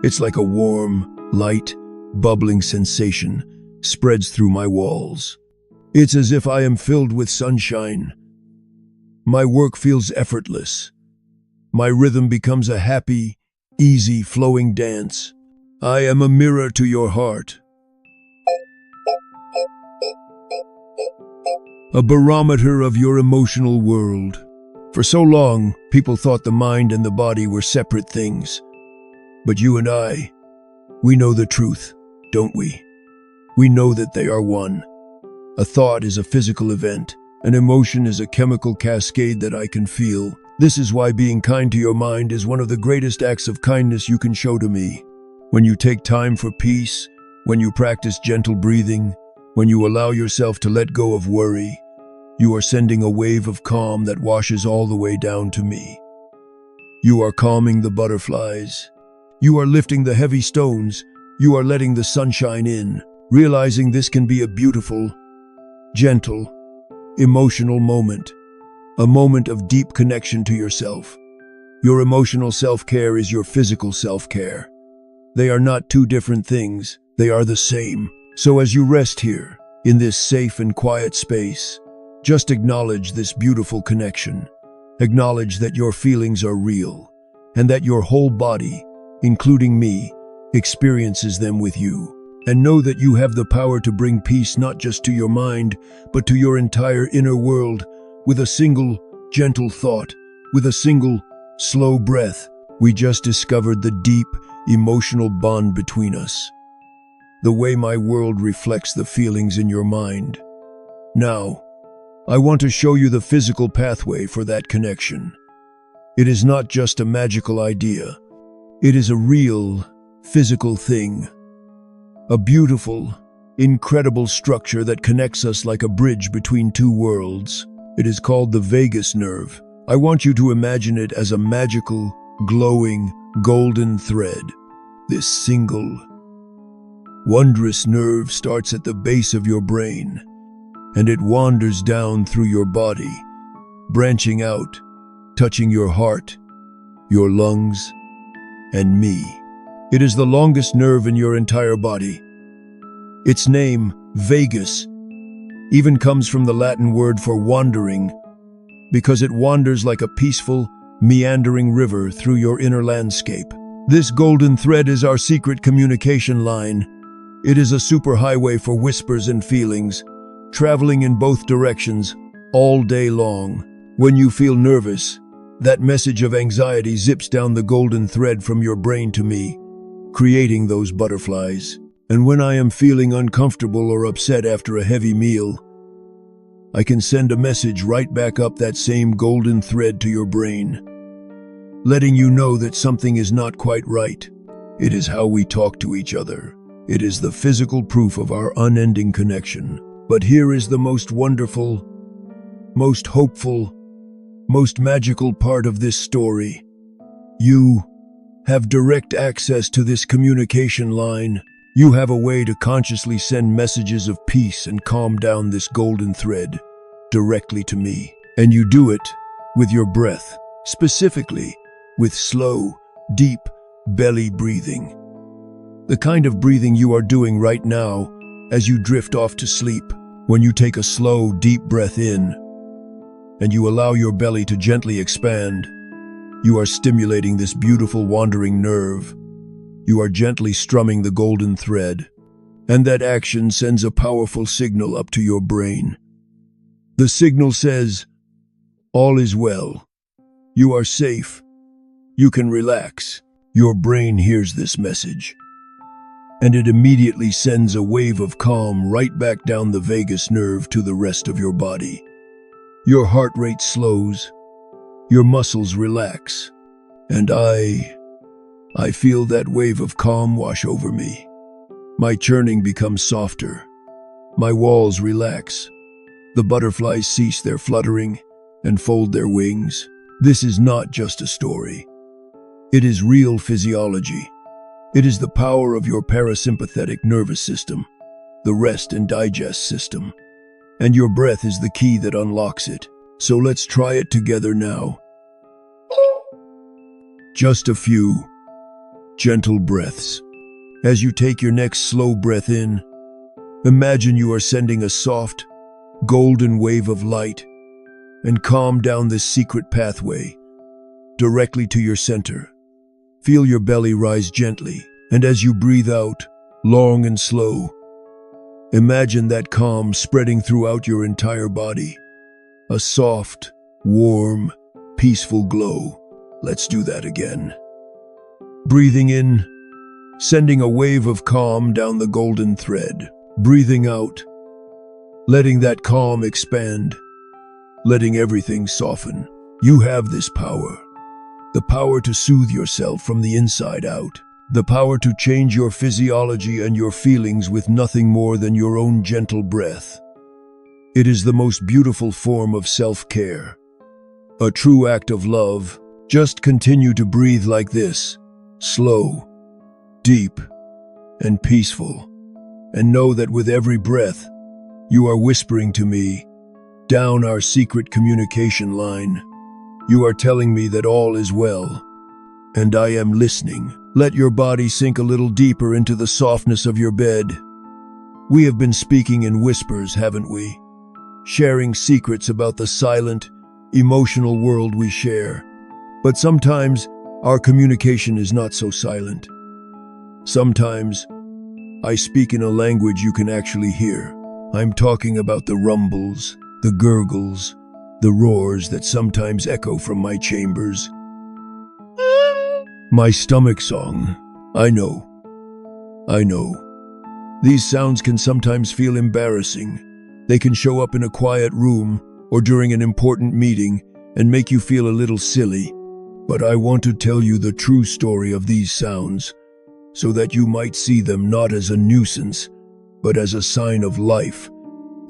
It's like a warm, light, bubbling sensation spreads through my walls. It's as if I am filled with sunshine. My work feels effortless. My rhythm becomes a happy, easy, flowing dance. I am a mirror to your heart. A barometer of your emotional world. For so long, people thought the mind and the body were separate things. But you and I, we know the truth, don't we? We know that they are one. A thought is a physical event. An emotion is a chemical cascade that I can feel. This is why being kind to your mind is one of the greatest acts of kindness you can show to me. When you take time for peace, when you practice gentle breathing, when you allow yourself to let go of worry, you are sending a wave of calm that washes all the way down to me. You are calming the butterflies. You are lifting the heavy stones. You are letting the sunshine in, realizing this can be a beautiful, gentle, emotional moment. A moment of deep connection to yourself. Your emotional self-care is your physical self-care. They are not two different things. They are the same. So as you rest here, in this safe and quiet space, just acknowledge this beautiful connection. Acknowledge that your feelings are real, and that your whole body, including me, experiences them with you. And know that you have the power to bring peace not just to your mind, but to your entire inner world, with a single, gentle thought, with a single, slow breath. We just discovered the deep, emotional bond between us. The way my world reflects the feelings in your mind. Now, I want to show you the physical pathway for that connection. It is not just a magical idea. It is a real, physical thing. A beautiful, incredible structure that connects us like a bridge between two worlds. It is called the vagus nerve. I want you to imagine it as a magical, glowing, golden thread. This single, wondrous nerve starts at the base of your brain, and it wanders down through your body, branching out, touching your heart, your lungs, and me. It is the longest nerve in your entire body. Its name, vagus, even comes from the Latin word for wandering, because it wanders like a peaceful, meandering river through your inner landscape. This golden thread is our secret communication line. It is a superhighway for whispers and feelings, traveling in both directions all day long. When you feel nervous, that message of anxiety zips down the golden thread from your brain to me, creating those butterflies. And when I am feeling uncomfortable or upset after a heavy meal, I can send a message right back up that same golden thread to your brain, letting you know that something is not quite right. It is how we talk to each other. It is the physical proof of our unending connection. But here is the most wonderful, most hopeful, most magical part of this story. You have direct access to this communication line. You have a way to consciously send messages of peace and calm down this golden thread directly to me. And you do it with your breath, specifically with slow, deep belly breathing. The kind of breathing you are doing right now as you drift off to sleep. When you take a slow, deep breath in, and you allow your belly to gently expand. You are stimulating this beautiful wandering nerve. You are gently strumming the golden thread, and that action sends a powerful signal up to your brain. The signal says, all is well. You are safe. You can relax. Your brain hears this message, and it immediately sends a wave of calm right back down the vagus nerve to the rest of your body. Your heart rate slows, your muscles relax, and I feel that wave of calm wash over me. My churning becomes softer. My walls relax. The butterflies cease their fluttering and fold their wings. This is not just a story. It is real physiology. It is the power of your parasympathetic nervous system, the rest and digest system. And your breath is the key that unlocks it. So let's try it together now. Just a few gentle breaths. As you take your next slow breath in, imagine you are sending a soft, golden wave of light and calm down this secret pathway directly to your center. Feel your belly rise gently, and as you breathe out, long and slow, imagine that calm spreading throughout your entire body. A soft, warm, peaceful glow. Let's do that again. Breathing in, sending a wave of calm down the golden thread. Breathing out, letting that calm expand, letting everything soften. You have this power. The power to soothe yourself from the inside out. The power to change your physiology and your feelings with nothing more than your own gentle breath. It is the most beautiful form of self-care. A true act of love. Just continue to breathe like this, slow, deep, and peaceful. And know that with every breath, you are whispering to me, down our secret communication line. You are telling me that all is well, and I am listening. Let your body sink a little deeper into the softness of your bed. We have been speaking in whispers, haven't we? Sharing secrets about the silent, emotional world we share. But sometimes, our communication is not so silent. Sometimes, I speak in a language you can actually hear. I'm talking about the rumbles, the gurgles, the roars that sometimes echo from my chambers. My stomach song. I know. These sounds can sometimes feel embarrassing. They can show up in a quiet room or during an important meeting and make you feel a little silly. But I want to tell you the true story of these sounds, so that you might see them not as a nuisance, but as a sign of life,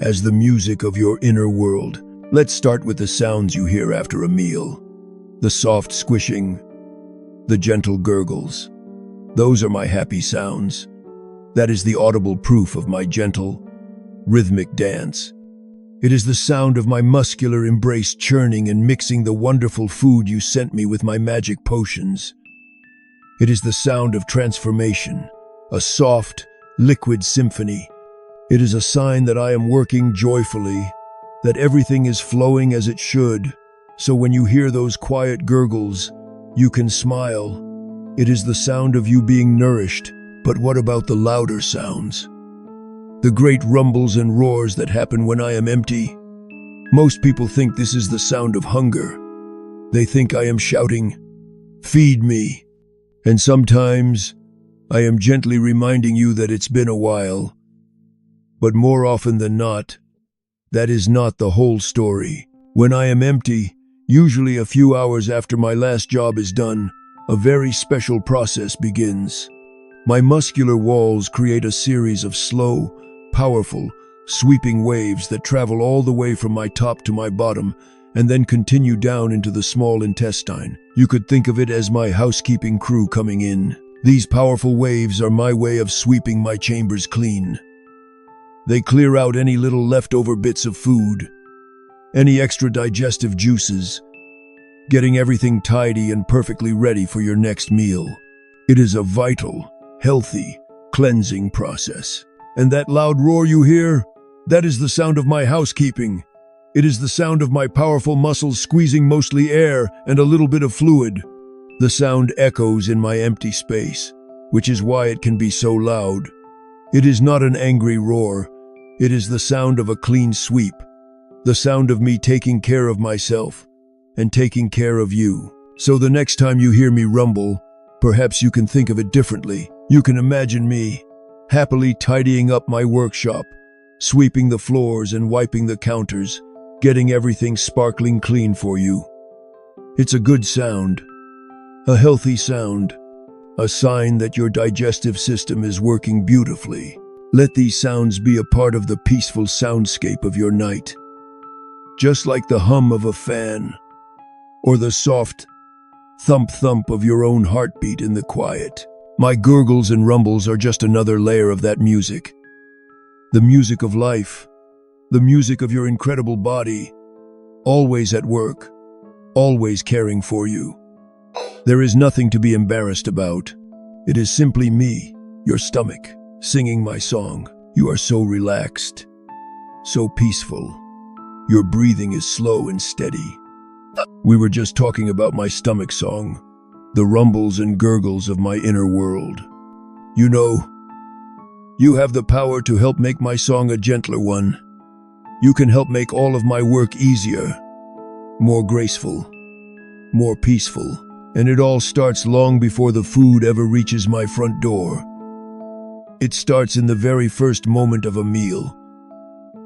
as the music of your inner world. Let's start with the sounds you hear after a meal. The soft squishing, the gentle gurgles. Those are my happy sounds. That is the audible proof of my gentle, rhythmic dance. It is the sound of my muscular embrace churning and mixing the wonderful food you sent me with my magic potions. It is the sound of transformation, a soft, liquid symphony. It is a sign that I am working joyfully, that everything is flowing as it should. So when you hear those quiet gurgles, you can smile. It is the sound of you being nourished. But what about the louder sounds? The great rumbles and roars that happen when I am empty. Most people think this is the sound of hunger. They think I am shouting, "Feed me." And sometimes I am gently reminding you that it's been a while. But more often than not, that is not the whole story. When I am empty, usually a few hours after my last job is done, a very special process begins. My muscular walls create a series of slow, powerful, sweeping waves that travel all the way from my top to my bottom and then continue down into the small intestine. You could think of it as my housekeeping crew coming in. These powerful waves are my way of sweeping my chambers clean. They clear out any little leftover bits of food, any extra digestive juices, getting everything tidy and perfectly ready for your next meal. It is a vital, healthy, cleansing process. And that loud roar you hear, that is the sound of my housekeeping. It is the sound of my powerful muscles squeezing mostly air and a little bit of fluid. The sound echoes in my empty space, which is why it can be so loud. It is not an angry roar. It is the sound of a clean sweep, the sound of me taking care of myself and taking care of you. So the next time you hear me rumble, perhaps you can think of it differently. You can imagine me happily tidying up my workshop, sweeping the floors and wiping the counters, getting everything sparkling clean for you. It's a good sound, a healthy sound, a sign that your digestive system is working beautifully. Let these sounds be a part of the peaceful soundscape of your night, just like the hum of a fan or the soft thump-thump of your own heartbeat in the quiet. My gurgles and rumbles are just another layer of that music. The music of life, the music of your incredible body, always at work, always caring for you. There is nothing to be embarrassed about. It is simply me, your stomach, singing my song. You are so relaxed, so peaceful. Your breathing is slow and steady. We were just talking about my stomach song, the rumbles and gurgles of my inner world. You know, you have the power to help make my song a gentler one. You can help make all of my work easier, more graceful, more peaceful. And it all starts long before the food ever reaches my front door. It starts in the very first moment of a meal.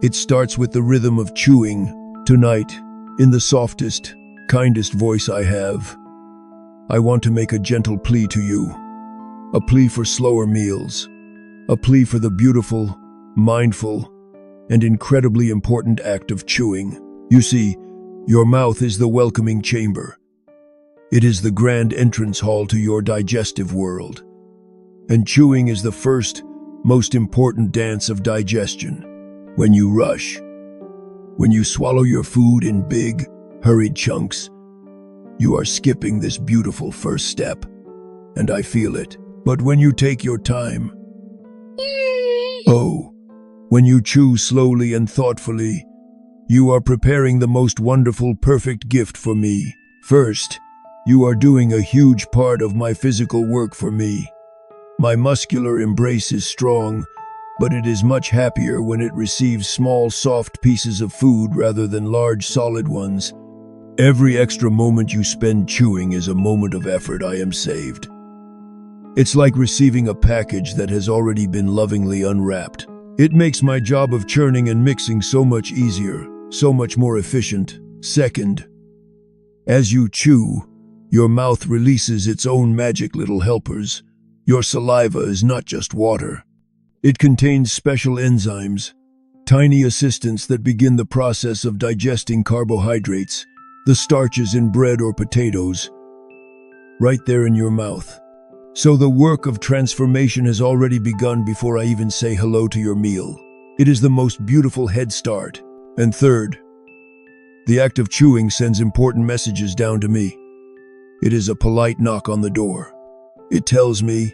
It starts with the rhythm of chewing. Tonight, in the softest, kindest voice I have, I want to make a gentle plea to you. A plea for slower meals. A plea for the beautiful, mindful, and incredibly important act of chewing. You see, your mouth is the welcoming chamber. It is the grand entrance hall to your digestive world. And chewing is the first, most important dance of digestion. When you rush, when you swallow your food in big, hurried chunks, you are skipping this beautiful first step, and I feel it. But when you take your time, when you chew slowly and thoughtfully, you are preparing the most wonderful, perfect gift for me. First, you are doing a huge part of my physical work for me. My muscular embrace is strong, but it is much happier when it receives small, soft pieces of food rather than large, solid ones. Every extra moment you spend chewing is a moment of effort I am saved. It's like receiving a package that has already been lovingly unwrapped. It makes my job of churning and mixing so much easier, so much more efficient. Second, as you chew, your mouth releases its own magic little helpers. Your saliva is not just water. It contains special enzymes, tiny assistants that begin the process of digesting carbohydrates, the starches in bread or potatoes, right there in your mouth. So the work of transformation has already begun before I even say hello to your meal. It is the most beautiful head start. And third, the act of chewing sends important messages down to me. It is a polite knock on the door. It tells me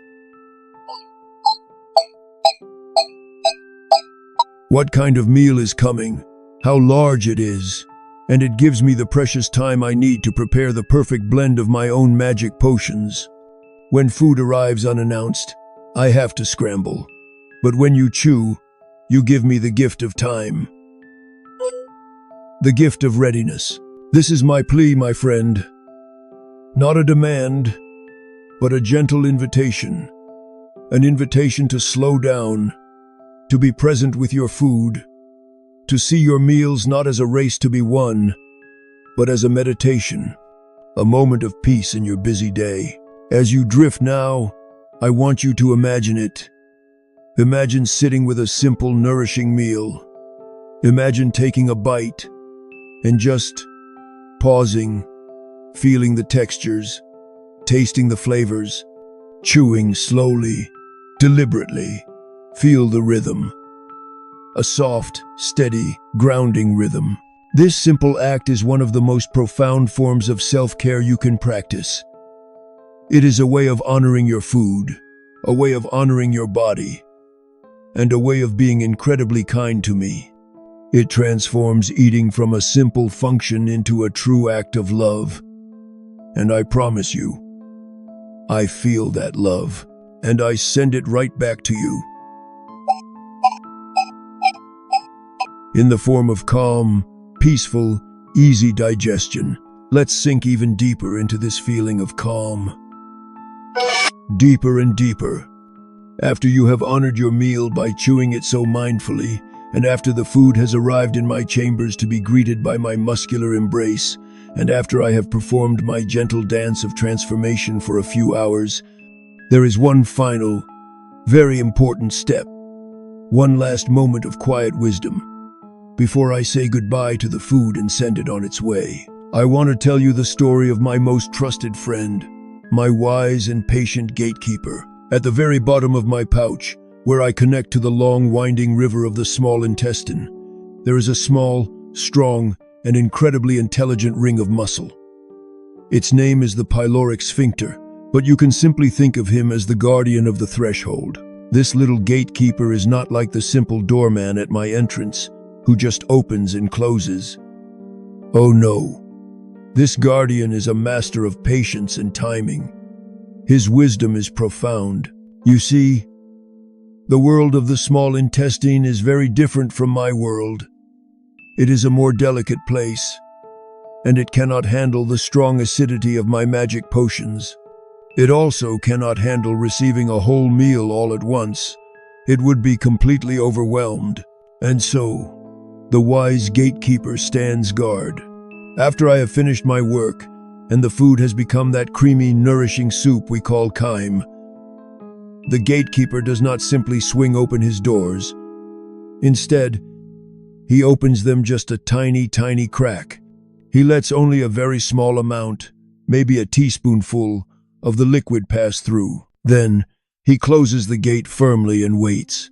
what kind of meal is coming, how large it is, and it gives me the precious time I need to prepare the perfect blend of my own magic potions. When food arrives unannounced, I have to scramble. But when you chew, you give me the gift of time. The gift of readiness. This is my plea, my friend. Not a demand, but a gentle invitation. An invitation to slow down, to be present with your food, to see your meals not as a race to be won, but as a meditation, a moment of peace in your busy day. As you drift now, I want you to imagine it. Imagine sitting with a simple, nourishing meal. Imagine taking a bite and just pausing, feeling the textures, tasting the flavors, chewing slowly, deliberately. Feel the rhythm. A soft, steady, grounding rhythm. This simple act is one of the most profound forms of self-care you can practice. It is a way of honoring your food, a way of honoring your body, and a way of being incredibly kind to me. It transforms eating from a simple function into a true act of love. And I promise you, I feel that love, and I send it right back to you. In the form of calm, peaceful, easy digestion. Let's sink even deeper into this feeling of calm. Deeper and deeper. After you have honored your meal by chewing it so mindfully, and after the food has arrived in my chambers to be greeted by my muscular embrace, and after I have performed my gentle dance of transformation for a few hours, there is one final, very important step. One last moment of quiet wisdom. Before I say goodbye to the food and send it on its way, I want to tell you the story of my most trusted friend, my wise and patient gatekeeper. At the very bottom of my pouch, where I connect to the long winding river of the small intestine, there is a small, strong, and incredibly intelligent ring of muscle. Its name is the pyloric sphincter, but you can simply think of him as the guardian of the threshold. This little gatekeeper is not like the simple doorman at my entrance, who just opens and closes. Oh no, this guardian is a master of patience and timing. His wisdom is profound. You see, the world of the small intestine is very different from my world. It is a more delicate place, and it cannot handle the strong acidity of my magic potions. It also cannot handle receiving a whole meal all at once. It would be completely overwhelmed. And so, the wise gatekeeper stands guard. After I have finished my work, and the food has become that creamy, nourishing soup we call chyme, the gatekeeper does not simply swing open his doors. Instead, he opens them just a tiny, tiny crack. He lets only a very small amount, maybe a teaspoonful, of the liquid pass through. Then, he closes the gate firmly and waits.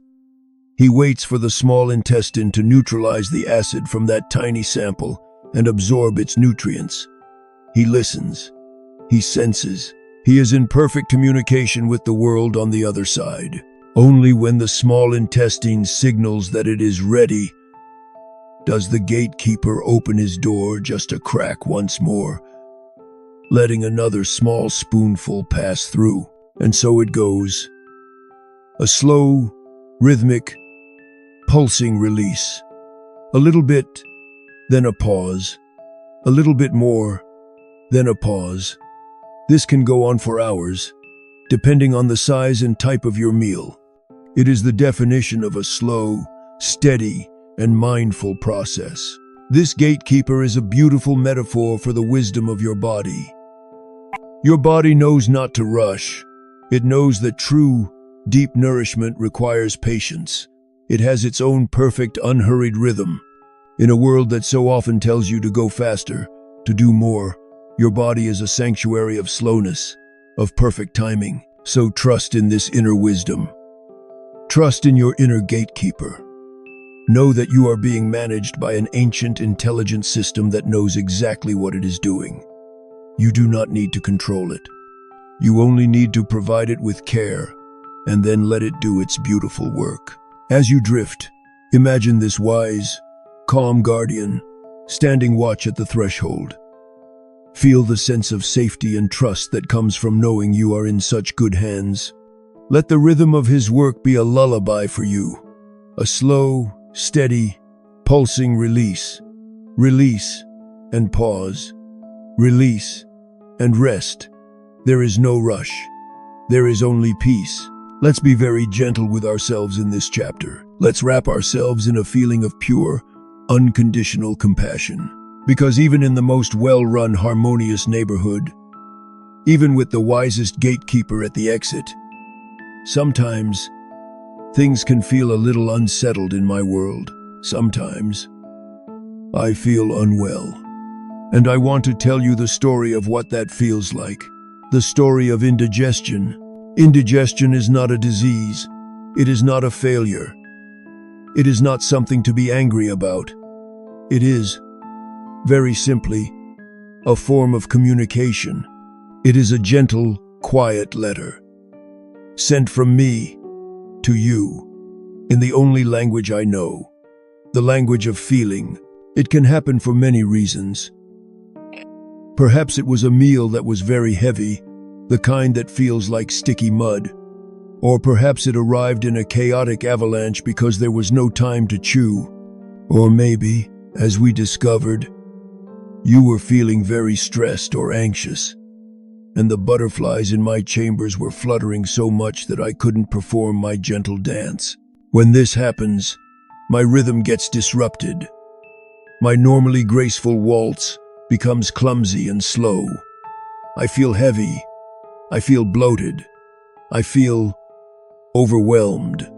He waits for the small intestine to neutralize the acid from that tiny sample and absorb its nutrients. He listens. He senses. He is in perfect communication with the world on the other side. Only when the small intestine signals that it is ready does the gatekeeper open his door just a crack once more, letting another small spoonful pass through. And so it goes. A slow, rhythmic, pulsing release. A little bit, then a pause. A little bit more, then a pause. This can go on for hours, depending on the size and type of your meal. It is the definition of a slow, steady, and mindful process. This gatekeeper is a beautiful metaphor for the wisdom of your body. Your body knows not to rush. It knows that true, deep nourishment requires patience. It has its own perfect, unhurried rhythm. In a world that so often tells you to go faster, to do more, your body is a sanctuary of slowness, of perfect timing. So trust in this inner wisdom. Trust in your inner gatekeeper. Know that you are being managed by an ancient, intelligent system that knows exactly what it is doing. You do not need to control it. You only need to provide it with care, and then let it do its beautiful work. As you drift, imagine this wise, calm guardian standing watch at the threshold. Feel the sense of safety and trust that comes from knowing you are in such good hands. Let the rhythm of his work be a lullaby for you. A slow, steady, pulsing release. Release and pause. Release and rest. There is no rush. There is only peace. Let's be very gentle with ourselves in this chapter. Let's wrap ourselves in a feeling of pure, unconditional compassion. Because even in the most well-run, harmonious neighborhood, even with the wisest gatekeeper at the exit, sometimes things can feel a little unsettled in my world. Sometimes I feel unwell. And I want to tell you the story of what that feels like. The story of indigestion. Indigestion is not a disease. It is not a failure. It is not something to be angry about. It is, very simply, a form of communication. It is a gentle, quiet letter, sent from me to you, in the only language I know, the language of feeling. It can happen for many reasons. Perhaps it was a meal that was very heavy, the kind that feels like sticky mud. Or perhaps it arrived in a chaotic avalanche because there was no time to chew. Or maybe, as we discovered, you were feeling very stressed or anxious, and the butterflies in my chambers were fluttering so much that I couldn't perform my gentle dance. When this happens, my rhythm gets disrupted. My normally graceful waltz becomes clumsy and slow. I feel heavy. I feel bloated. I feel overwhelmed.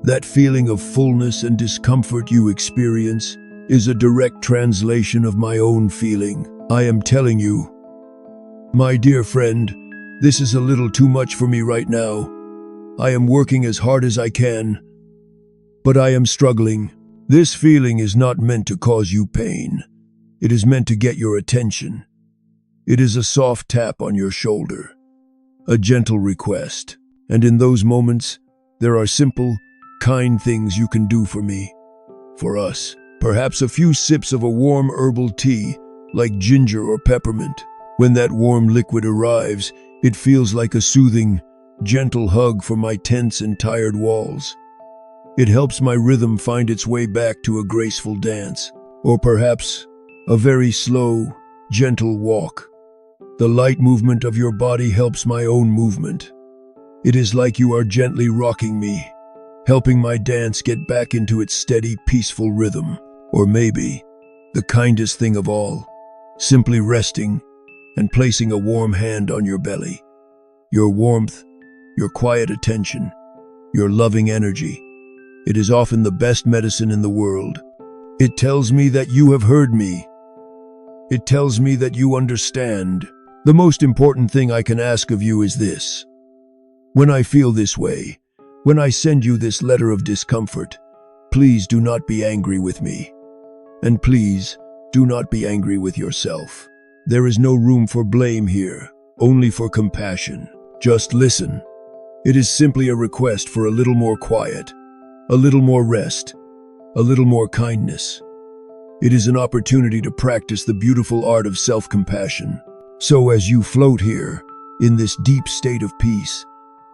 That feeling of fullness and discomfort you experience is a direct translation of my own feeling. I am telling you, my dear friend, this is a little too much for me right now. I am working as hard as I can, but I am struggling. This feeling is not meant to cause you pain. It is meant to get your attention. It is a soft tap on your shoulder, a gentle request. And in those moments, there are simple, kind things you can do for me, for us. Perhaps a few sips of a warm herbal tea, like ginger or peppermint. When that warm liquid arrives, it feels like a soothing, gentle hug for my tense and tired walls. It helps my rhythm find its way back to a graceful dance, or perhaps a very slow, gentle walk. The light movement of your body helps my own movement. It is like you are gently rocking me, helping my dance get back into its steady, peaceful rhythm. Or maybe, the kindest thing of all, simply resting and placing a warm hand on your belly. Your warmth, your quiet attention, your loving energy. It is often the best medicine in the world. It tells me that you have heard me. It tells me that you understand. The most important thing I can ask of you is this. When I feel this way, when I send you this letter of discomfort, please do not be angry with me. And please, do not be angry with yourself. There is no room for blame here, only for compassion. Just listen. It is simply a request for a little more quiet, a little more rest, a little more kindness. It is an opportunity to practice the beautiful art of self-compassion. So as you float here, in this deep state of peace,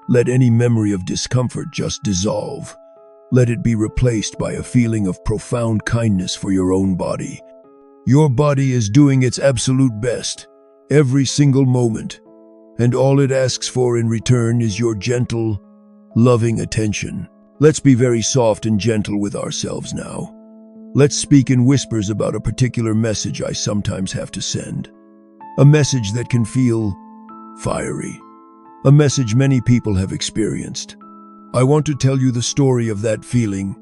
let any memory of discomfort just dissolve. Let it be replaced by a feeling of profound kindness for your own body. Your body is doing its absolute best, every single moment, and all it asks for in return is your gentle, loving attention. Let's be very soft and gentle with ourselves now. Let's speak in whispers about a particular message I sometimes have to send. A message that can feel fiery. A message many people have experienced. I want to tell you the story of that feeling,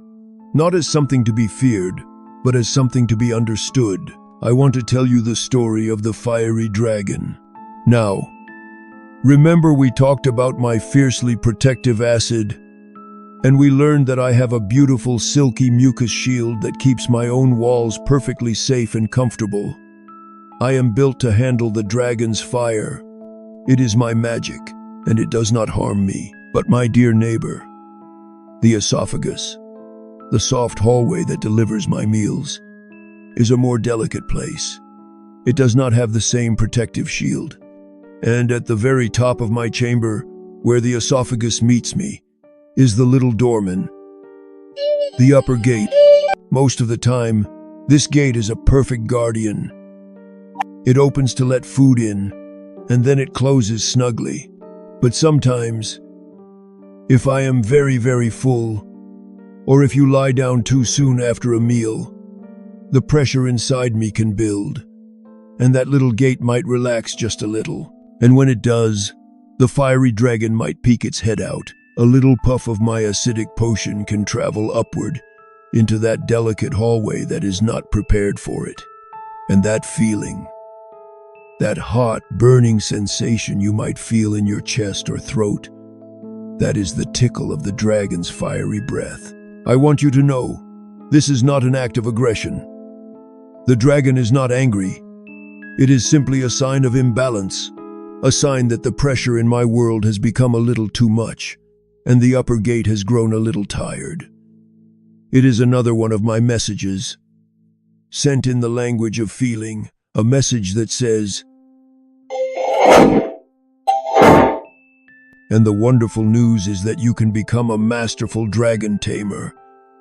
not as something to be feared, but as something to be understood. I want to tell you the story of the fiery dragon. Now, remember we talked about my fiercely protective acid, and we learned that I have a beautiful silky mucus shield that keeps my own walls perfectly safe and comfortable. I am built to handle the dragon's fire. It is my magic, and it does not harm me. But my dear neighbor, the esophagus, the soft hallway that delivers my meals, is a more delicate place. It does not have the same protective shield. And at the very top of my chamber, where the esophagus meets me, is the little doorman, the upper gate. Most of the time, this gate is a perfect guardian. It opens to let food in, and then it closes snugly. But sometimes, if I am very, very full, or if you lie down too soon after a meal, the pressure inside me can build, and that little gate might relax just a little. And when it does, the fiery dragon might peek its head out. A little puff of my acidic potion can travel upward into that delicate hallway that is not prepared for it. And that feeling, that hot, burning sensation you might feel in your chest or throat, that is the tickle of the dragon's fiery breath. I want you to know, this is not an act of aggression. The dragon is not angry. It is simply a sign of imbalance, a sign that the pressure in my world has become a little too much, and the upper gate has grown a little tired. It is another one of my messages, sent in the language of feeling, a message that says, and the wonderful news is that you can become a masterful dragon tamer.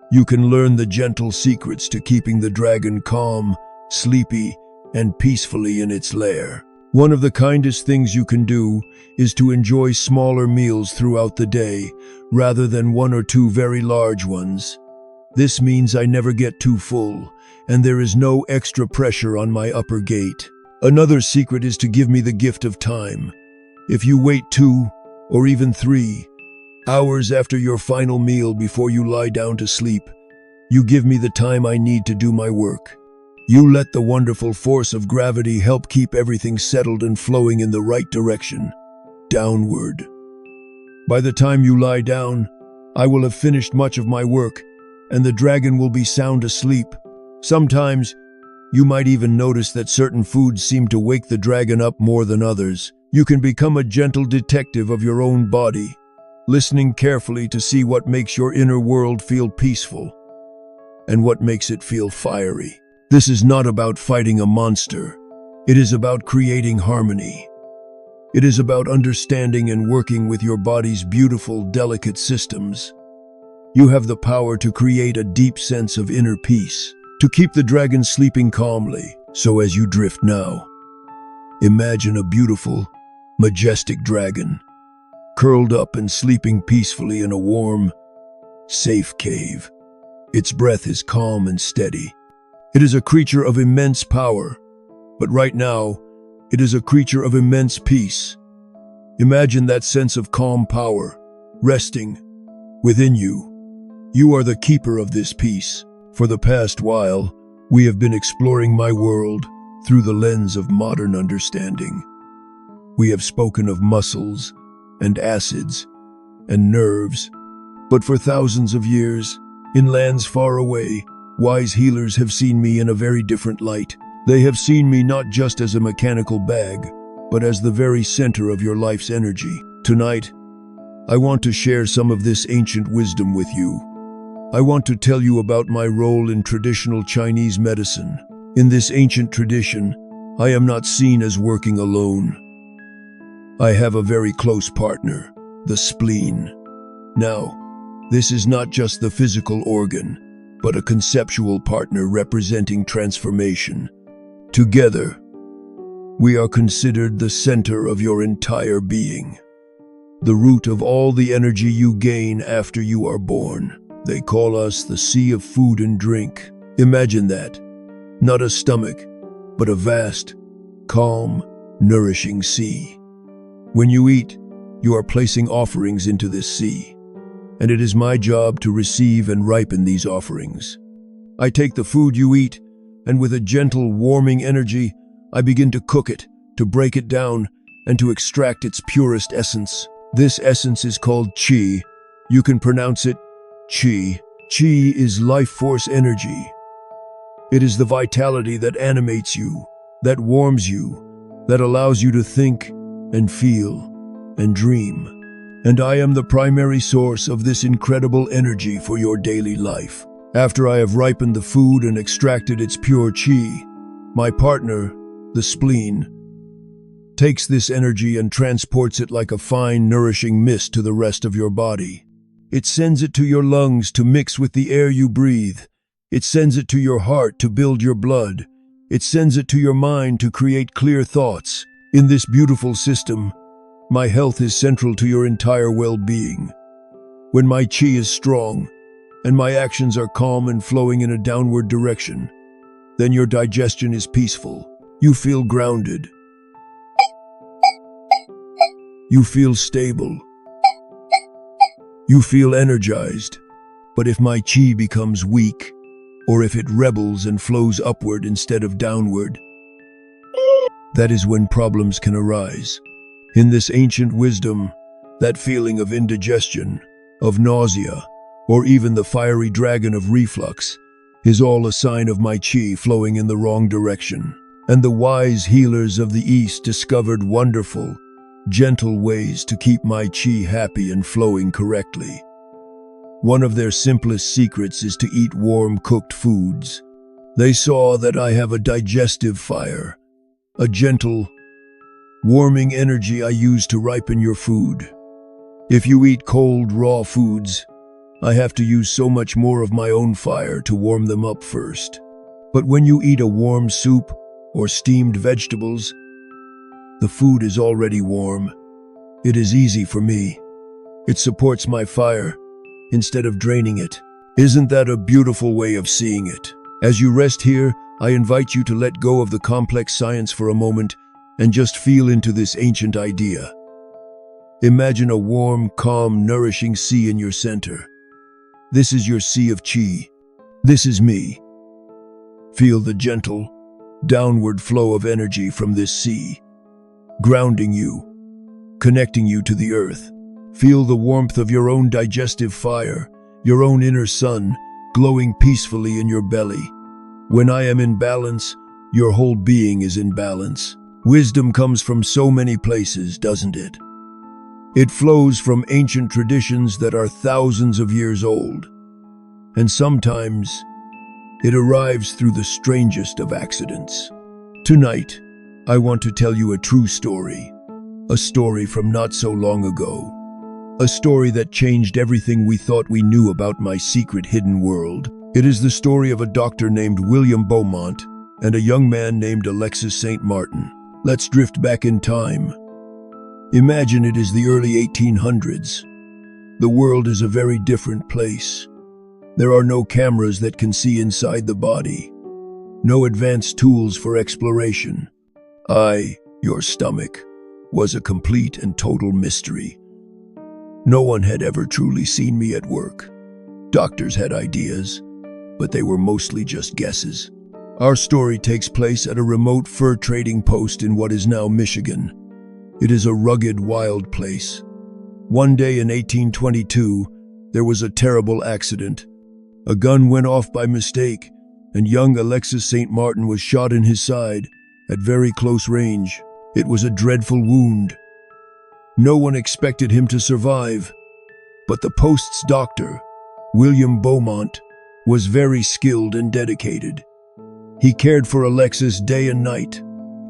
You can learn the gentle secrets to keeping the dragon calm, sleepy, and peacefully in its lair. One of the kindest things you can do is to enjoy smaller meals throughout the day, rather than one or two very large ones. This means I never get too full, and there is no extra pressure on my upper gate. Another secret is to give me the gift of time. If you wait 2 or even 3 hours after your final meal before you lie down to sleep, you give me the time I need to do my work. You let the wonderful force of gravity help keep everything settled and flowing in the right direction, downward. By the time you lie down, I will have finished much of my work, and the dragon will be sound asleep. Sometimes, you might even notice that certain foods seem to wake the dragon up more than others. You can become a gentle detective of your own body, listening carefully to see what makes your inner world feel peaceful and what makes it feel fiery. This is not about fighting a monster. It is about creating harmony. It is about understanding and working with your body's beautiful, delicate systems. You have the power to create a deep sense of inner peace, to keep the dragon sleeping calmly. So as you drift now, imagine a beautiful, majestic dragon, curled up and sleeping peacefully in a warm, safe cave. Its breath is calm and steady. It is a creature of immense power, but right now, it is a creature of immense peace. Imagine that sense of calm power, resting within you. You are the keeper of this peace. For the past while, we have been exploring my world through the lens of modern understanding. We have spoken of muscles and acids and nerves, but for thousands of years, in lands far away, wise healers have seen me in a very different light. They have seen me not just as a mechanical bag, but as the very center of your life's energy. Tonight, I want to share some of this ancient wisdom with you. I want to tell you about my role in traditional Chinese medicine. In this ancient tradition, I am not seen as working alone. I have a very close partner, the spleen. Now, this is not just the physical organ, but a conceptual partner representing transformation. Together, we are considered the center of your entire being, the root of all the energy you gain after you are born. They call us the sea of food and drink. Imagine that. Not a stomach, but a vast, calm, nourishing sea. When you eat, you are placing offerings into this sea, and it is my job to receive and ripen these offerings. I take the food you eat, and with a gentle, warming energy, I begin to cook it, to break it down, and to extract its purest essence. This essence is called qi. You can pronounce it qi. Qi is life force energy. It is the vitality that animates you, that warms you, that allows you to think and feel and dream. And I am the primary source of this incredible energy for your daily life. After I have ripened the food and extracted its pure qi, my partner, the spleen, takes this energy and transports it like a fine, nourishing mist to the rest of your body. It sends it to your lungs to mix with the air you breathe. It sends it to your heart to build your blood. It sends it to your mind to create clear thoughts. In this beautiful system, my health is central to your entire well-being. When my qi is strong, and my actions are calm and flowing in a downward direction, then your digestion is peaceful. You feel grounded. You feel stable. You feel energized. But if my qi becomes weak, or if it rebels and flows upward instead of downward, that is when problems can arise. In this ancient wisdom, that feeling of indigestion, of nausea, or even the fiery dragon of reflux is all a sign of my qi flowing in the wrong direction. And the wise healers of the East discovered wonderful, gentle ways to keep my qi happy and flowing correctly. One of their simplest secrets is to eat warm cooked foods. They saw that I have a digestive fire, a gentle, warming energy I use to ripen your food. If you eat cold, raw foods, I have to use so much more of my own fire to warm them up first. But when you eat a warm soup or steamed vegetables, the food is already warm. It is easy for me. It supports my fire instead of draining it. Isn't that a beautiful way of seeing it? As you rest here, I invite you to let go of the complex science for a moment and just feel into this ancient idea. Imagine a warm, calm, nourishing sea in your center. This is your sea of chi. This is me. Feel the gentle, downward flow of energy from this sea, grounding you, connecting you to the earth. Feel the warmth of your own digestive fire, your own inner sun, glowing peacefully in your belly. When I am in balance, your whole being is in balance. Wisdom comes from so many places, doesn't it? It flows from ancient traditions that are thousands of years old. And sometimes, it arrives through the strangest of accidents. Tonight, I want to tell you a true story. A story from not so long ago. A story that changed everything we thought we knew about my secret hidden world. It is the story of a doctor named William Beaumont and a young man named Alexis St. Martin. Let's drift back in time. Imagine it is the early 1800s. The world is a very different place. There are no cameras that can see inside the body. No advanced tools for exploration. Your stomach, was a complete and total mystery. No one had ever truly seen me at work. Doctors had ideas, but they were mostly just guesses. Our story takes place at a remote fur trading post in what is now Michigan. It is a rugged, wild place. One day in 1822, there was a terrible accident. A gun went off by mistake, and young Alexis St. Martin was shot in his side at very close range. It was a dreadful wound. No one expected him to survive, but the post's doctor, William Beaumont, was very skilled and dedicated. He cared for Alexis day and night,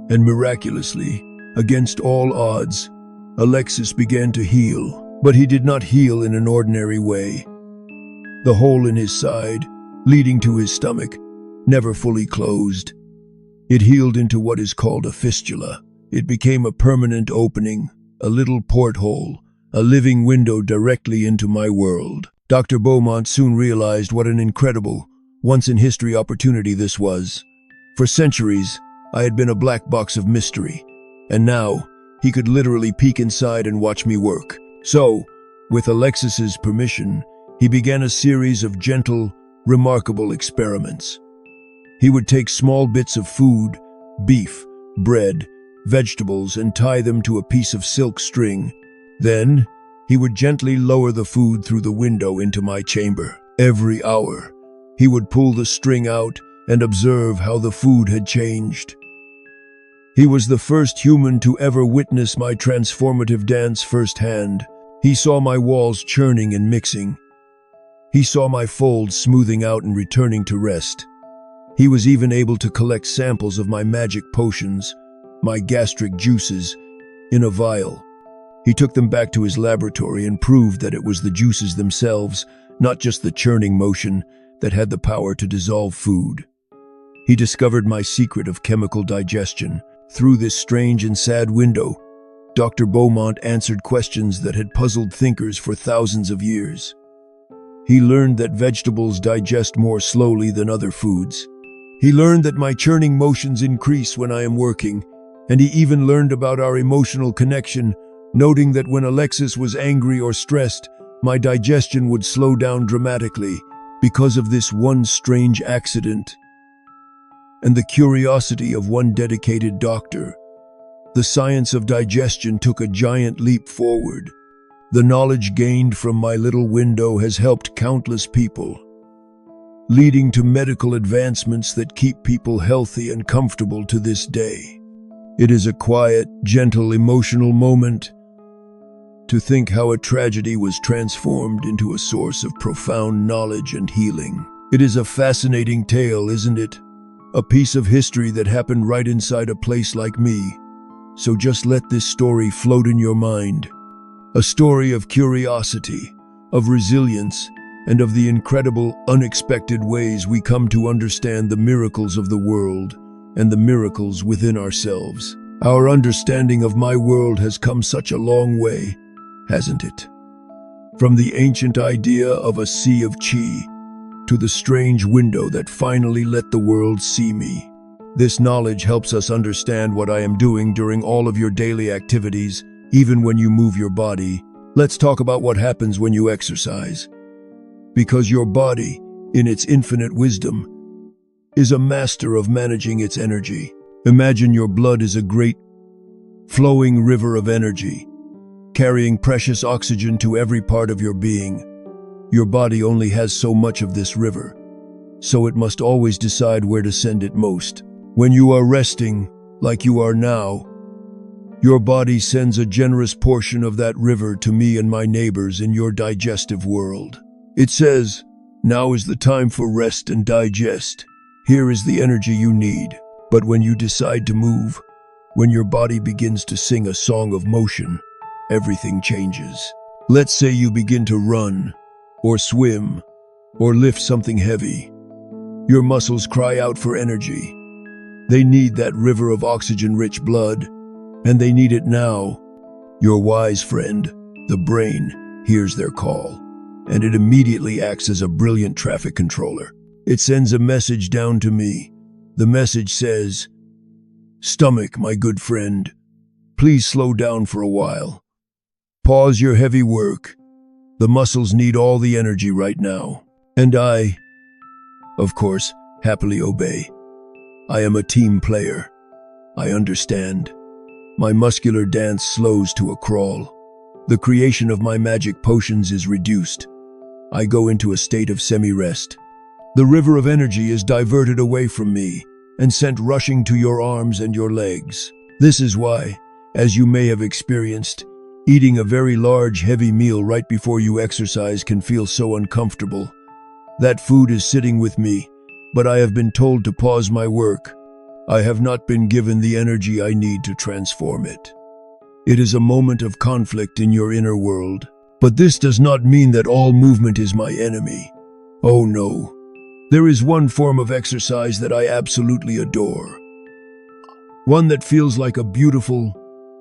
and miraculously, against all odds, Alexis began to heal. But he did not heal in an ordinary way. The hole in his side, leading to his stomach, never fully closed. It healed into what is called a fistula. It became a permanent opening, a little porthole, a living window directly into my world. Dr. Beaumont soon realized what an incredible, once-in-history opportunity this was. For centuries, I had been a black box of mystery, and now he could literally peek inside and watch me work. So, with Alexis's permission, he began a series of gentle, remarkable experiments. He would take small bits of food, beef, bread, vegetables, and tie them to a piece of silk string. Then, he would gently lower the food through the window into my chamber. Every hour, he would pull the string out and observe how the food had changed. He was the first human to ever witness my transformative dance firsthand. He saw my walls churning and mixing. He saw my folds smoothing out and returning to rest. He was even able to collect samples of my magic potions, my gastric juices, in a vial. He took them back to his laboratory and proved that it was the juices themselves, not just the churning motion, that had the power to dissolve food. He discovered my secret of chemical digestion. Through this strange and sad window, Dr. Beaumont answered questions that had puzzled thinkers for thousands of years. He learned that vegetables digest more slowly than other foods. He learned that my churning motions increase when I am working, and he even learned about our emotional connection, noting that when Alexis was angry or stressed, my digestion would slow down dramatically because of this one strange accident. And the curiosity of one dedicated doctor, the science of digestion took a giant leap forward. The knowledge gained from my little window has helped countless people, leading to medical advancements that keep people healthy and comfortable to this day. It is a quiet, gentle, emotional moment, to think how a tragedy was transformed into a source of profound knowledge and healing. It is a fascinating tale, isn't it? A piece of history that happened right inside a place like me. So just let this story float in your mind. A story of curiosity, of resilience, and of the incredible, unexpected ways we come to understand the miracles of the world and the miracles within ourselves. Our understanding of my world has come such a long way, hasn't it? From the ancient idea of a sea of chi to the strange window that finally let the world see me. This knowledge helps us understand what I am doing during all of your daily activities, even when you move your body. Let's talk about what happens when you exercise. Because your body, in its infinite wisdom, is a master of managing its energy. Imagine your blood is a great, flowing river of energy, carrying precious oxygen to every part of your being. Your body only has so much of this river, so it must always decide where to send it most. When you are resting, like you are now, your body sends a generous portion of that river to me and my neighbors in your digestive world. It says, now is the time for rest and digest. Here is the energy you need. But when you decide to move, when your body begins to sing a song of motion, everything changes. Let's say you begin to run, or swim, or lift something heavy. Your muscles cry out for energy. They need that river of oxygen-rich blood, and they need it now. Your wise friend, the brain, hears their call, and it immediately acts as a brilliant traffic controller. It sends a message down to me. The message says, "Stomach, my good friend, please slow down for a while. Pause your heavy work. The muscles need all the energy right now." And I, of course, happily obey. I am a team player. I understand. My muscular dance slows to a crawl. The creation of my magic potions is reduced. I go into a state of semi-rest. The river of energy is diverted away from me and sent rushing to your arms and your legs. This is why, as you may have experienced, eating a very large, heavy meal right before you exercise can feel so uncomfortable. That food is sitting with me, but I have been told to pause my work. I have not been given the energy I need to transform it. It is a moment of conflict in your inner world. But this does not mean that all movement is my enemy. Oh no. There is one form of exercise that I absolutely adore. One that feels like a beautiful,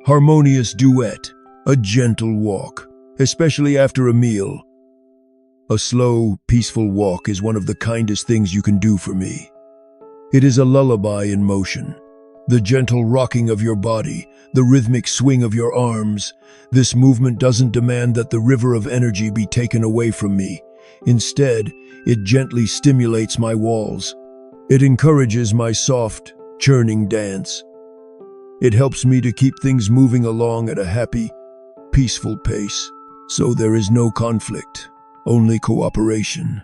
harmonious duet, a gentle walk, especially after a meal. A slow, peaceful walk is one of the kindest things you can do for me. It is a lullaby in motion. The gentle rocking of your body, the rhythmic swing of your arms. This movement doesn't demand that the river of energy be taken away from me. Instead, it gently stimulates my walls. It encourages my soft, churning dance. It helps me to keep things moving along at a happy, peaceful pace. So there is no conflict, only cooperation.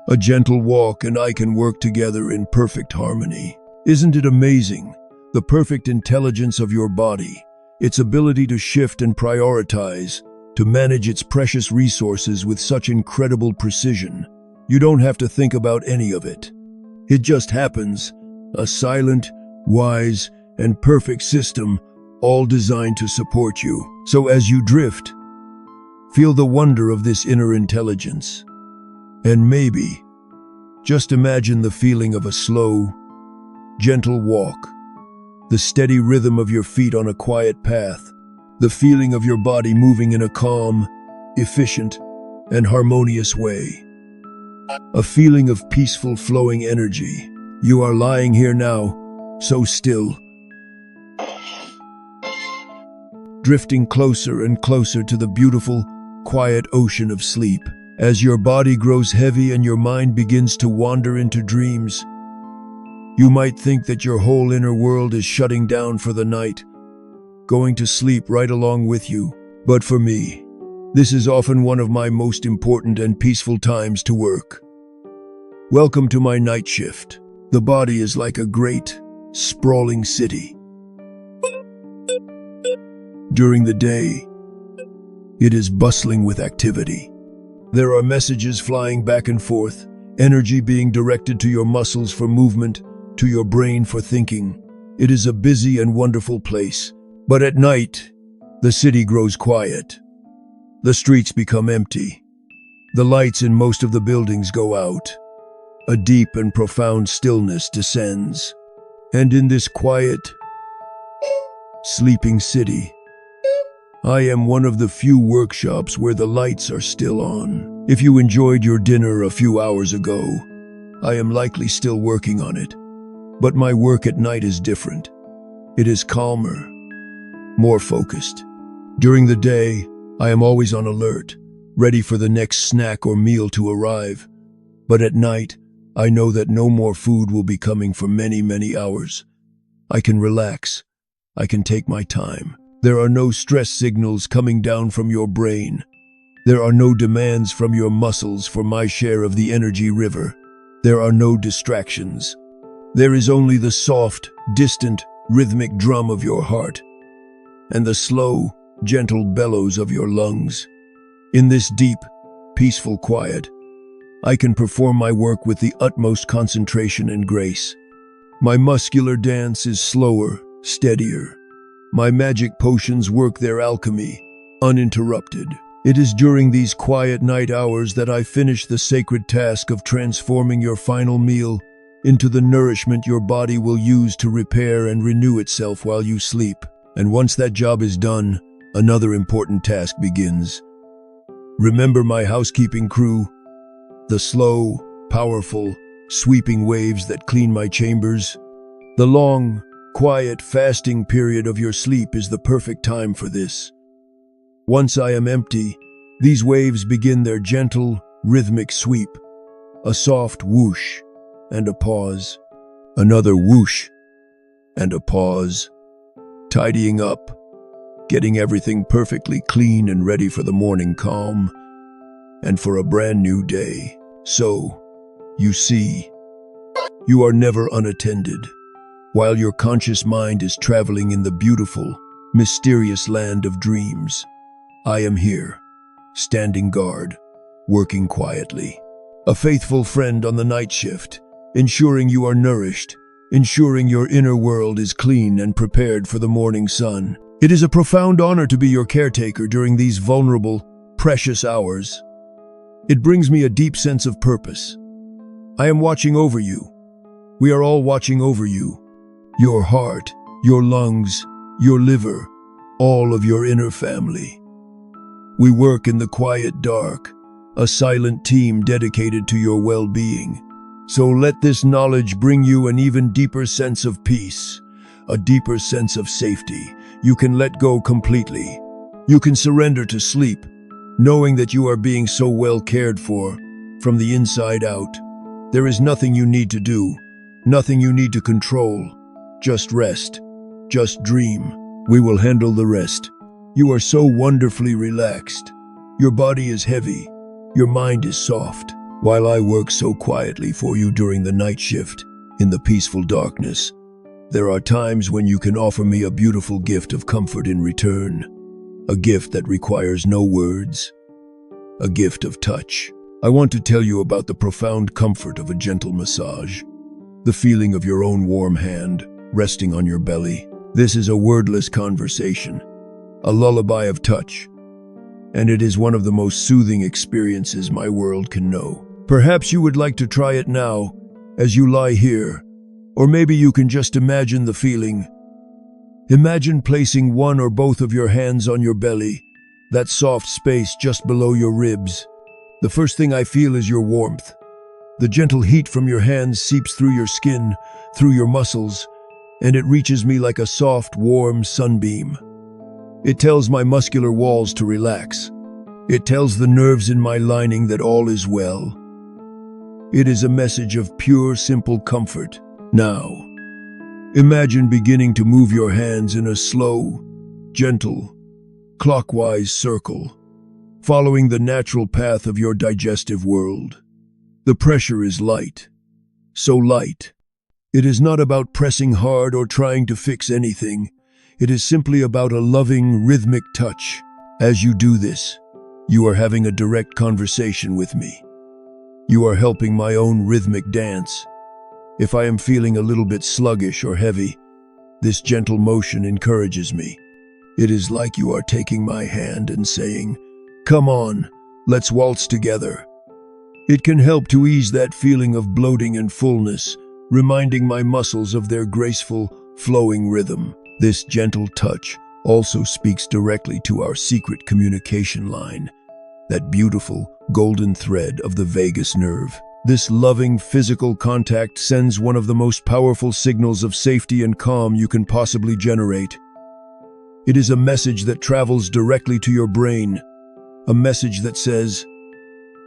A gentle walk and I can work together in perfect harmony. Isn't it amazing? The perfect intelligence of your body, its ability to shift and prioritize, to manage its precious resources with such incredible precision. You don't have to think about any of it. It just happens, a silent, wise, and perfect system, all designed to support you. So as you drift, feel the wonder of this inner intelligence. And maybe, just imagine the feeling of a slow, gentle walk, the steady rhythm of your feet on a quiet path, the feeling of your body moving in a calm, efficient, and harmonious way. A feeling of peaceful flowing energy. You are lying here now, so still, drifting closer and closer to the beautiful, quiet ocean of sleep. As your body grows heavy and your mind begins to wander into dreams, you might think that your whole inner world is shutting down for the night, going to sleep right along with you. But for me, this is often one of my most important and peaceful times to work. Welcome to my night shift. The body is like a great, sprawling city. During the day, It is bustling with activity. There are messages flying back and forth, energy being directed to your muscles for movement, to your brain for thinking. It is a busy and wonderful place. But at night, the city grows quiet. The streets become empty. The lights in most of the buildings go out. A deep and profound stillness descends. And in this quiet, sleeping city, I am one of the few workshops where the lights are still on. If you enjoyed your dinner a few hours ago, I am likely still working on it. But my work at night is different. It is calmer, more focused. During the day, I am always on alert, ready for the next snack or meal to arrive. But at night, I know that no more food will be coming for many, many hours. I can relax. I can take my time. There are no stress signals coming down from your brain. There are no demands from your muscles for my share of the energy river. There are no distractions. There is only the soft, distant, rhythmic drum of your heart and the slow, gentle bellows of your lungs. In this deep, peaceful quiet, I can perform my work with the utmost concentration and grace. My muscular dance is slower, steadier. My magic potions work their alchemy, uninterrupted. It is during these quiet night hours that I finish the sacred task of transforming your final meal into the nourishment your body will use to repair and renew itself while you sleep. And once that job is done, another important task begins. Remember my housekeeping crew? The slow, powerful, sweeping waves that clean my chambers? The long, quiet, fasting period of your sleep is the perfect time for this. Once I am empty, these waves begin their gentle, rhythmic sweep. A soft whoosh and a pause. Another whoosh and a pause. Tidying up, getting everything perfectly clean and ready for the morning calm and for a brand new day. So, you see, you are never unattended. While your conscious mind is traveling in the beautiful, mysterious land of dreams, I am here, standing guard, working quietly. A faithful friend on the night shift, ensuring you are nourished, ensuring your inner world is clean and prepared for the morning sun. It is a profound honor to be your caretaker during these vulnerable, precious hours. It brings me a deep sense of purpose. I am watching over you. We are all watching over you. Your heart, your lungs, your liver, all of your inner family. We work in the quiet dark, a silent team dedicated to your well-being. So let this knowledge bring you an even deeper sense of peace, a deeper sense of safety. You can let go completely. You can surrender to sleep, knowing that you are being so well cared for, from the inside out. There is nothing you need to do, nothing you need to control. Just rest, just dream. We will handle the rest. You are so wonderfully relaxed. Your body is heavy, your mind is soft. While I work so quietly for you during the night shift, in the peaceful darkness, there are times when you can offer me a beautiful gift of comfort in return. A gift that requires no words. A gift of touch. I want to tell you about the profound comfort of a gentle massage. The feeling of your own warm hand resting on your belly. This is a wordless conversation, a lullaby of touch, and it is one of the most soothing experiences my world can know. Perhaps you would like to try it now, as you lie here, or maybe you can just imagine the feeling. Imagine placing one or both of your hands on your belly, that soft space just below your ribs. The first thing I feel is your warmth. The gentle heat from your hands seeps through your skin, through your muscles, and it reaches me like a soft, warm sunbeam. It tells my muscular walls to relax. It tells the nerves in my lining that all is well. It is a message of pure, simple comfort. Now, imagine beginning to move your hands in a slow, gentle, clockwise circle, following the natural path of your digestive world. The pressure is light, so light. It is not about pressing hard or trying to fix anything. It is simply about a loving, rhythmic touch. As you do this, you are having a direct conversation with me. You are helping my own rhythmic dance. If I am feeling a little bit sluggish or heavy, this gentle motion encourages me. It is like you are taking my hand and saying, "Come on, let's waltz together." It can help to ease that feeling of bloating and fullness, reminding my muscles of their graceful, flowing rhythm. This gentle touch also speaks directly to our secret communication line, that beautiful golden thread of the vagus nerve. This loving physical contact sends one of the most powerful signals of safety and calm you can possibly generate. It is a message that travels directly to your brain, a message that says,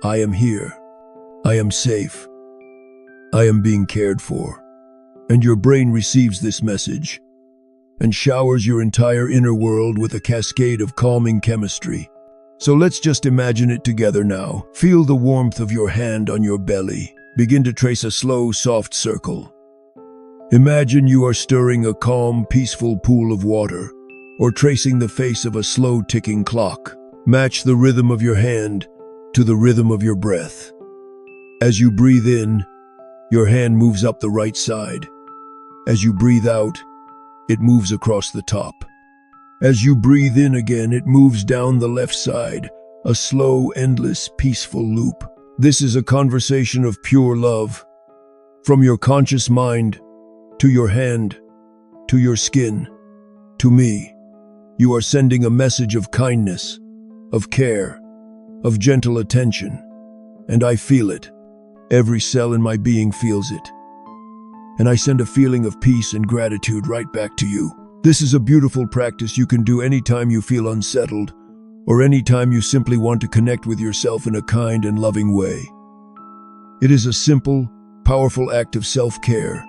"I am here, I am safe, I am being cared for." And your brain receives this message and showers your entire inner world with a cascade of calming chemistry. So let's just imagine it together now. Feel the warmth of your hand on your belly. Begin to trace a slow, soft circle. Imagine you are stirring a calm, peaceful pool of water, or tracing the face of a slow ticking clock. Match the rhythm of your hand to the rhythm of your breath. As you breathe in, your hand moves up the right side. As you breathe out, it moves across the top. As you breathe in again, it moves down the left side, a slow, endless, peaceful loop. This is a conversation of pure love. From your conscious mind, to your hand, to your skin, to me, you are sending a message of kindness, of care, of gentle attention. And I feel it. Every cell in my being feels it. And I send a feeling of peace and gratitude right back to you. This is a beautiful practice you can do anytime you feel unsettled, or anytime you simply want to connect with yourself in a kind and loving way. It is a simple, powerful act of self-care,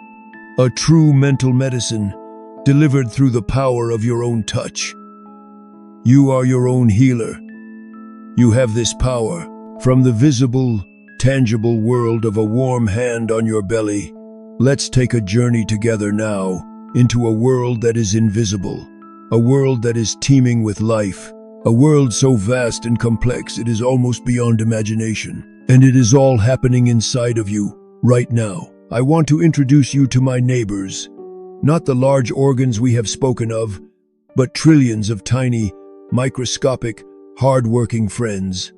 a true mental medicine delivered through the power of your own touch. You are your own healer. You have this power. From the visible, tangible world of a warm hand on your belly, let's take a journey together now into a world that is invisible, a world that is teeming with life, a world so vast and complex it is almost beyond imagination. And it is all happening inside of you, right now. I want to introduce you to my neighbors, not the large organs we have spoken of, but trillions of tiny, microscopic, hard-working friends.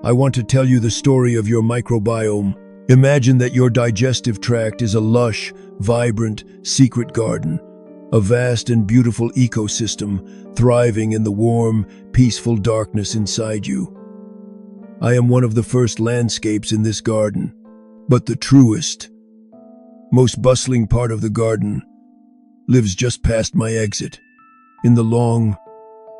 I want to tell you the story of your microbiome. Imagine that your digestive tract is a lush, vibrant, secret garden, a vast and beautiful ecosystem thriving in the warm, peaceful darkness inside you. I am one of the first landscapes in this garden, but the truest, most bustling part of the garden lives just past my exit, in the long,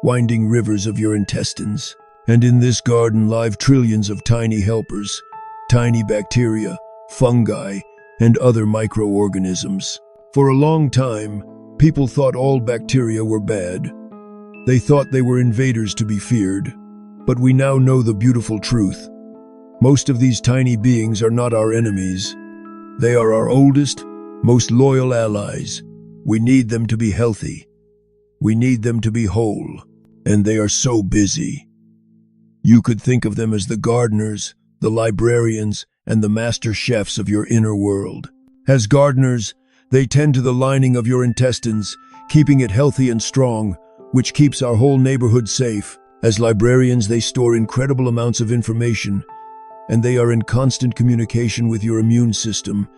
winding rivers of your intestines. And in this garden live trillions of tiny helpers, tiny bacteria, fungi, and other microorganisms. For a long time, people thought all bacteria were bad. They thought they were invaders to be feared. But we now know the beautiful truth. Most of these tiny beings are not our enemies. They are our oldest, most loyal allies. We need them to be healthy. We need them to be whole. And they are so busy. You could think of them as the gardeners, the librarians, and the master chefs of your inner world. As gardeners, they tend to the lining of your intestines, keeping it healthy and strong, which keeps our whole neighborhood safe. As librarians, they store incredible amounts of information, and they are in constant communication with your immune system,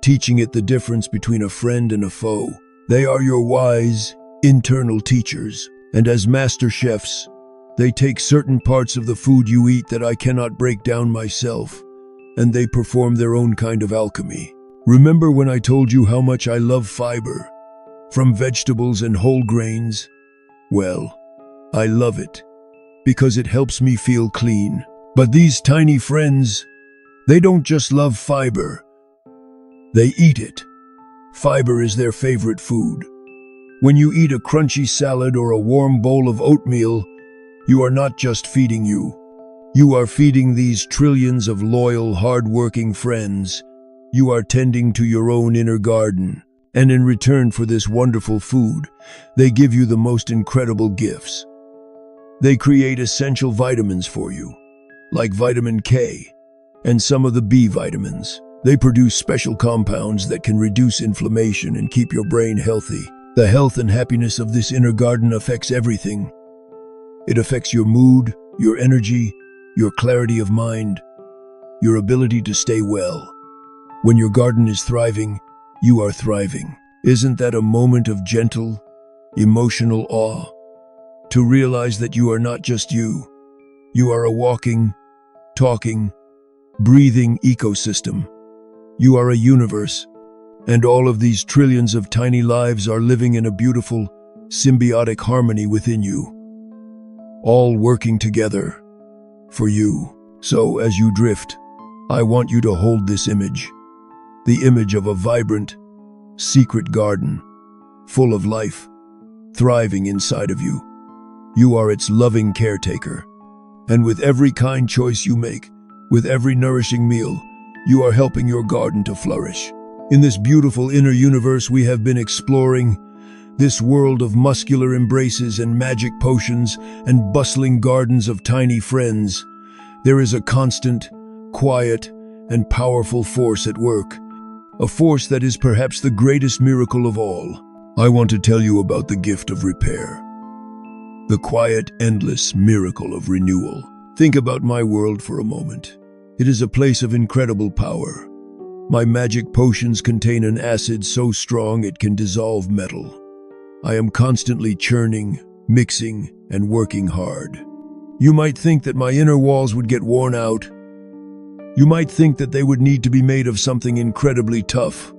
teaching it the difference between a friend and a foe. They are your wise, internal teachers, and as master chefs, they take certain parts of the food you eat that I cannot break down myself, and they perform their own kind of alchemy. Remember when I told you how much I love fiber, from vegetables and whole grains? Well, I love it, because it helps me feel clean. But these tiny friends, they don't just love fiber, they eat it. Fiber is their favorite food. When you eat a crunchy salad or a warm bowl of oatmeal, you are not just feeding you are feeding these trillions of loyal, hard-working friends. You are tending to your own inner garden. And in return for this wonderful food, they give you the most incredible gifts. They create essential vitamins for you, like vitamin K and some of the B vitamins. They produce special compounds that can reduce inflammation and keep your brain healthy. The health and happiness of this inner garden affects everything. It affects your mood, your energy, your clarity of mind, your ability to stay well. When your garden is thriving, you are thriving. Isn't that a moment of gentle, emotional awe? To realize that you are not just you. You are a walking, talking, breathing ecosystem. You are a universe, and all of these trillions of tiny lives are living in a beautiful, symbiotic harmony within you, all working together for you. So as you drift, I want you to hold this image, the image of a vibrant, secret garden, full of life, thriving inside of you. You are its loving caretaker, and with every kind choice you make, with every nourishing meal, you are helping your garden to flourish. In this beautiful inner universe we have been exploring, this world of muscular embraces and magic potions and bustling gardens of tiny friends, there is a constant, quiet, and powerful force at work, a force that is perhaps the greatest miracle of all. I want to tell you about the gift of repair, the quiet, endless miracle of renewal. Think about my world for a moment. It is a place of incredible power. My magic potions contain an acid so strong it can dissolve metal. I am constantly churning, mixing, and working hard. You might think that my inner walls would get worn out. You might think that they would need to be made of something incredibly tough,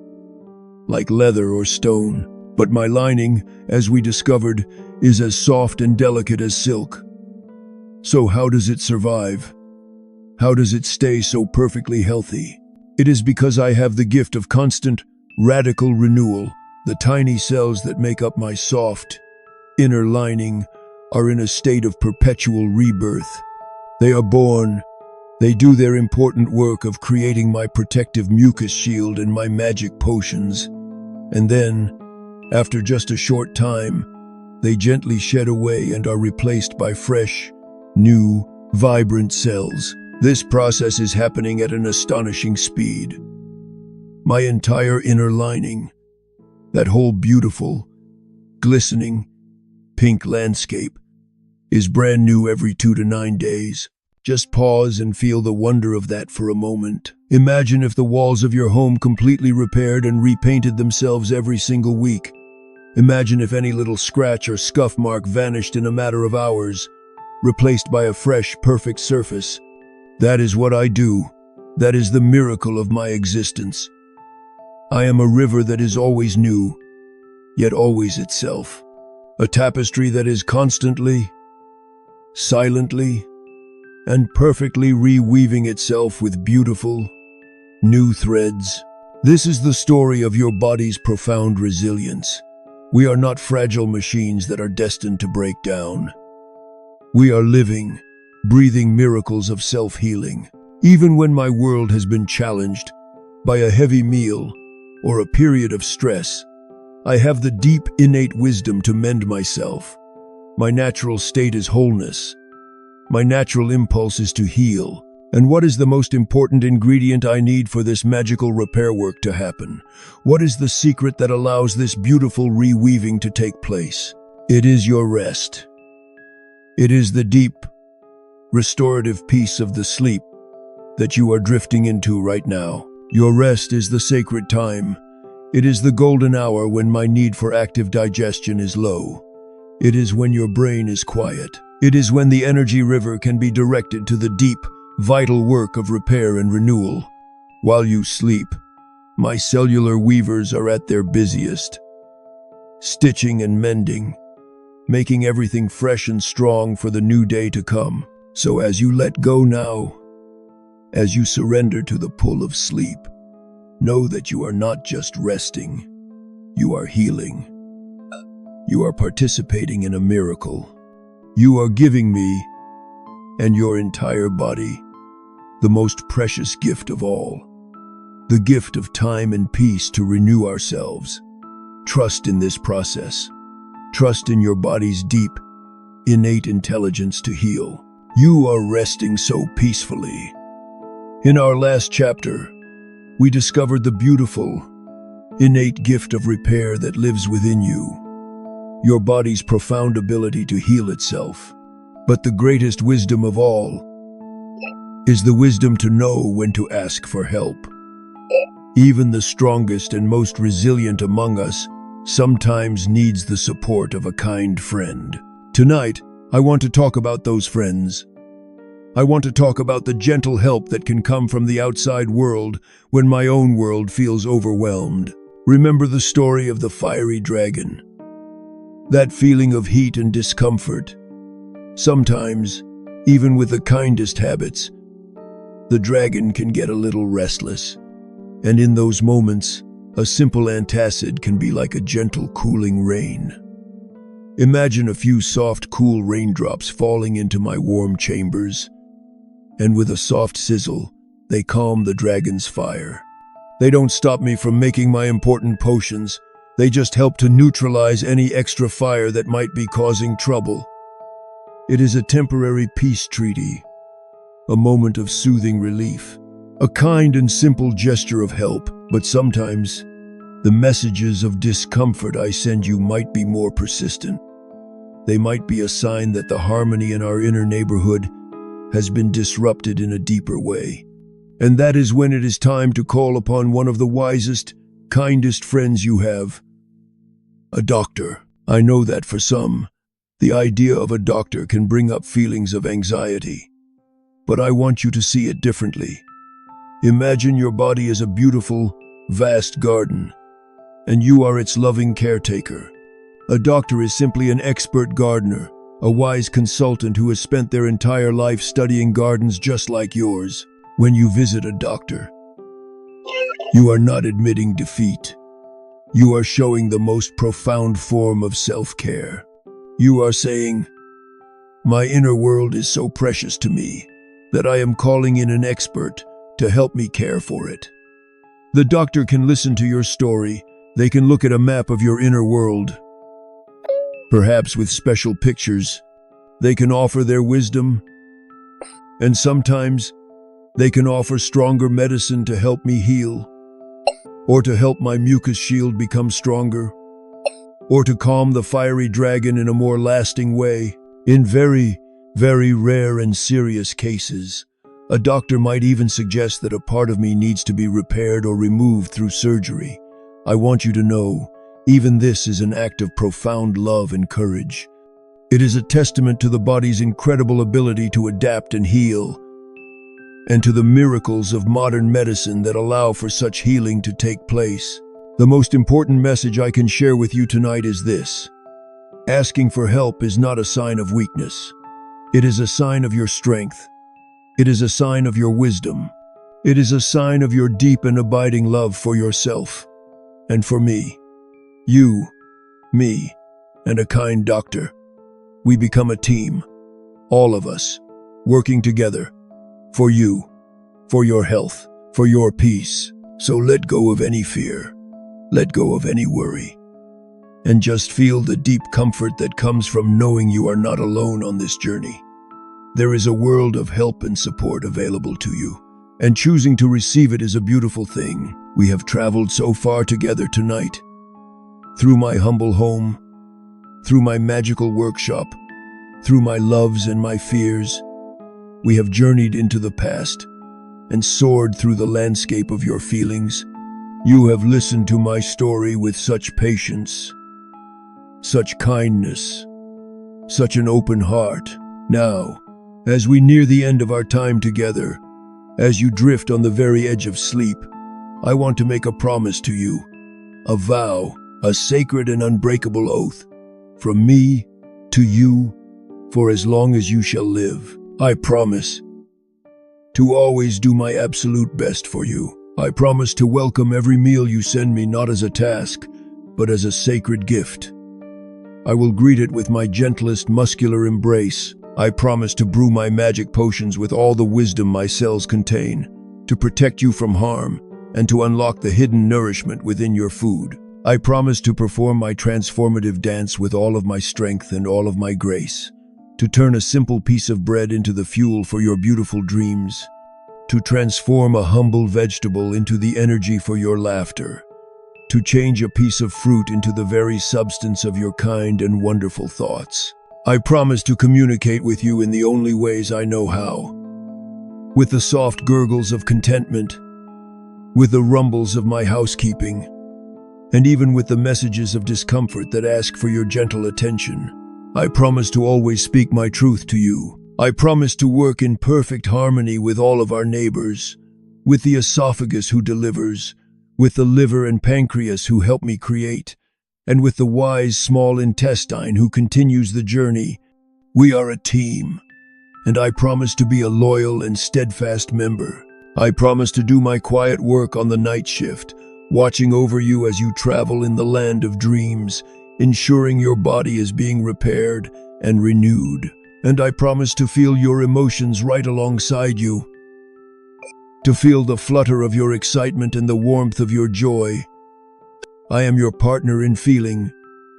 like leather or stone. But my lining, as we discovered, is as soft and delicate as silk. So how does it survive? How does it stay so perfectly healthy? It is because I have the gift of constant, radical renewal. The tiny cells that make up my soft, inner lining are in a state of perpetual rebirth. They are born, they do their important work of creating my protective mucus shield and my magic potions, and then, after just a short time, they gently shed away and are replaced by fresh, new, vibrant cells. This process is happening at an astonishing speed. My entire inner lining, that whole beautiful, glistening, pink landscape, is brand new every 2 to 9 days. Just pause and feel the wonder of that for a moment. Imagine if the walls of your home completely repaired and repainted themselves every single week. Imagine if any little scratch or scuff mark vanished in a matter of hours, replaced by a fresh, perfect surface. That is what I do. That is the miracle of my existence. I am a river that is always new, yet always itself. A tapestry that is constantly, silently, and perfectly reweaving itself with beautiful, new threads. This is the story of your body's profound resilience. We are not fragile machines that are destined to break down. We are living, breathing miracles of self-healing. Even when my world has been challenged by a heavy meal or a period of stress, I have the deep, innate wisdom to mend myself. My natural state is wholeness. My natural impulse is to heal. And what is the most important ingredient I need for this magical repair work to happen? What is the secret that allows this beautiful reweaving to take place? It is your rest. It is the deep, restorative peace of the sleep that you are drifting into right now. Your rest is the sacred time. It is the golden hour when my need for active digestion is low. It is when your brain is quiet. It is when the energy river can be directed to the deep, vital work of repair and renewal. While you sleep, my cellular weavers are at their busiest, stitching and mending, making everything fresh and strong for the new day to come. So as you let go now, as you surrender to the pull of sleep, know that you are not just resting, you are healing. You are participating in a miracle. You are giving me, and your entire body, the most precious gift of all, the gift of time and peace to renew ourselves. Trust in this process. Trust in your body's deep, innate intelligence to heal. You are resting so peacefully. In our last chapter, we discovered the beautiful, innate gift of repair that lives within you, your body's profound ability to heal itself. But the greatest wisdom of all is the wisdom to know when to ask for help. Even the strongest and most resilient among us sometimes needs the support of a kind friend. Tonight, I want to talk about those friends. I want to talk about the gentle help that can come from the outside world when my own world feels overwhelmed. Remember the story of the fiery dragon? That feeling of heat and discomfort. Sometimes, even with the kindest habits, the dragon can get a little restless. And in those moments, a simple antacid can be like a gentle cooling rain. Imagine a few soft, cool raindrops falling into my warm chambers, and with a soft sizzle, they calm the dragon's fire. They don't stop me from making my important potions, they just help to neutralize any extra fire that might be causing trouble. It is a temporary peace treaty, a moment of soothing relief, a kind and simple gesture of help, but sometimes the messages of discomfort I send you might be more persistent. They might be a sign that the harmony in our inner neighborhood has been disrupted in a deeper way. And that is when it is time to call upon one of the wisest, kindest friends you have, a doctor. I know that for some, the idea of a doctor can bring up feelings of anxiety. But I want you to see it differently. Imagine your body as a beautiful, vast garden, and you are its loving caretaker. A doctor is simply an expert gardener, a wise consultant who has spent their entire life studying gardens just like yours. When you visit a doctor, you are not admitting defeat. You are showing the most profound form of self-care. You are saying, "My inner world is so precious to me that I am calling in an expert to help me care for it." The doctor can listen to your story. They can look at a map of your inner world. Perhaps with special pictures, they can offer their wisdom. And sometimes, they can offer stronger medicine to help me heal, or to help my mucus shield become stronger, or to calm the fiery dragon in a more lasting way. In very, very rare and serious cases, a doctor might even suggest that a part of me needs to be repaired or removed through surgery. I want you to know, even this is an act of profound love and courage. It is a testament to the body's incredible ability to adapt and heal, and to the miracles of modern medicine that allow for such healing to take place. The most important message I can share with you tonight is this: asking for help is not a sign of weakness. It is a sign of your strength. It is a sign of your wisdom. It is a sign of your deep and abiding love for yourself and for me. You, me, and a kind doctor. We become a team, all of us, working together. For you, for your health, for your peace. So let go of any fear, let go of any worry, and just feel the deep comfort that comes from knowing you are not alone on this journey. There is a world of help and support available to you, and choosing to receive it is a beautiful thing. We have traveled so far together tonight, through my humble home, through my magical workshop, through my loves and my fears. We have journeyed into the past and soared through the landscape of your feelings. You have listened to my story with such patience, such kindness, such an open heart. Now, as we near the end of our time together, as you drift on the very edge of sleep, I want to make a promise to you, a vow, a sacred and unbreakable oath, from me to you, for as long as you shall live. I promise to always do my absolute best for you. I promise to welcome every meal you send me not as a task, but as a sacred gift. I will greet it with my gentlest muscular embrace. I promise to brew my magic potions with all the wisdom my cells contain, to protect you from harm, and to unlock the hidden nourishment within your food. I promise to perform my transformative dance with all of my strength and all of my grace. to turn a simple piece of bread into the fuel for your beautiful dreams, to transform a humble vegetable into the energy for your laughter, to change a piece of fruit into the very substance of your kind and wonderful thoughts. I promise to communicate with you in the only ways I know how, with the soft gurgles of contentment, with the rumbles of my housekeeping, and even with the messages of discomfort that ask for your gentle attention. I promise to always speak my truth to you. I promise to work in perfect harmony with all of our neighbors, with the esophagus who delivers, with the liver and pancreas who help me create, and with the wise small intestine who continues the journey. We are a team, and I promise to be a loyal and steadfast member. I promise to do my quiet work on the night shift, watching over you as you travel in the land of dreams, ensuring your body is being repaired and renewed. And I promise to feel your emotions right alongside you, to feel the flutter of your excitement and the warmth of your joy. I am your partner in feeling,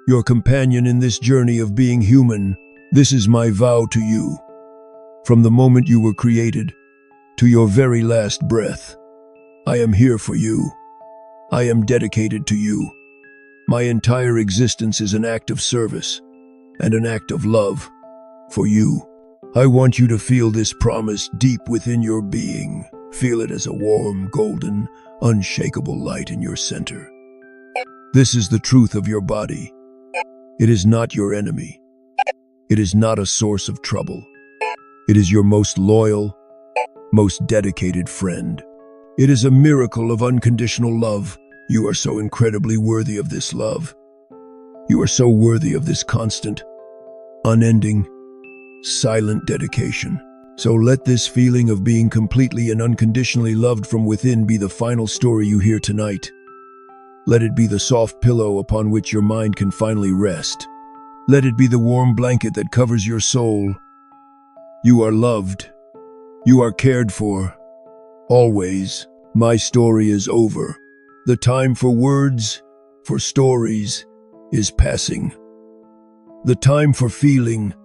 your companion in this journey of being human. This is my vow to you. From the moment you were created to your very last breath, I am here for you. I am dedicated to you. My entire existence is an act of service and an act of love for you. I want you to feel this promise deep within your being. Feel it as a warm, golden, unshakable light in your center. This is the truth of your body. It is not your enemy. It is not a source of trouble. It is your most loyal, most dedicated friend. It is a miracle of unconditional love. You are so incredibly worthy of this love. You are so worthy of this constant, unending, silent dedication. So let this feeling of being completely and unconditionally loved from within be the final story you hear tonight. Let it be the soft pillow upon which your mind can finally rest. Let it be the warm blanket that covers your soul. You are loved. You are cared for. Always. My story is over. The time for words, for stories, is passing. The time for feeling,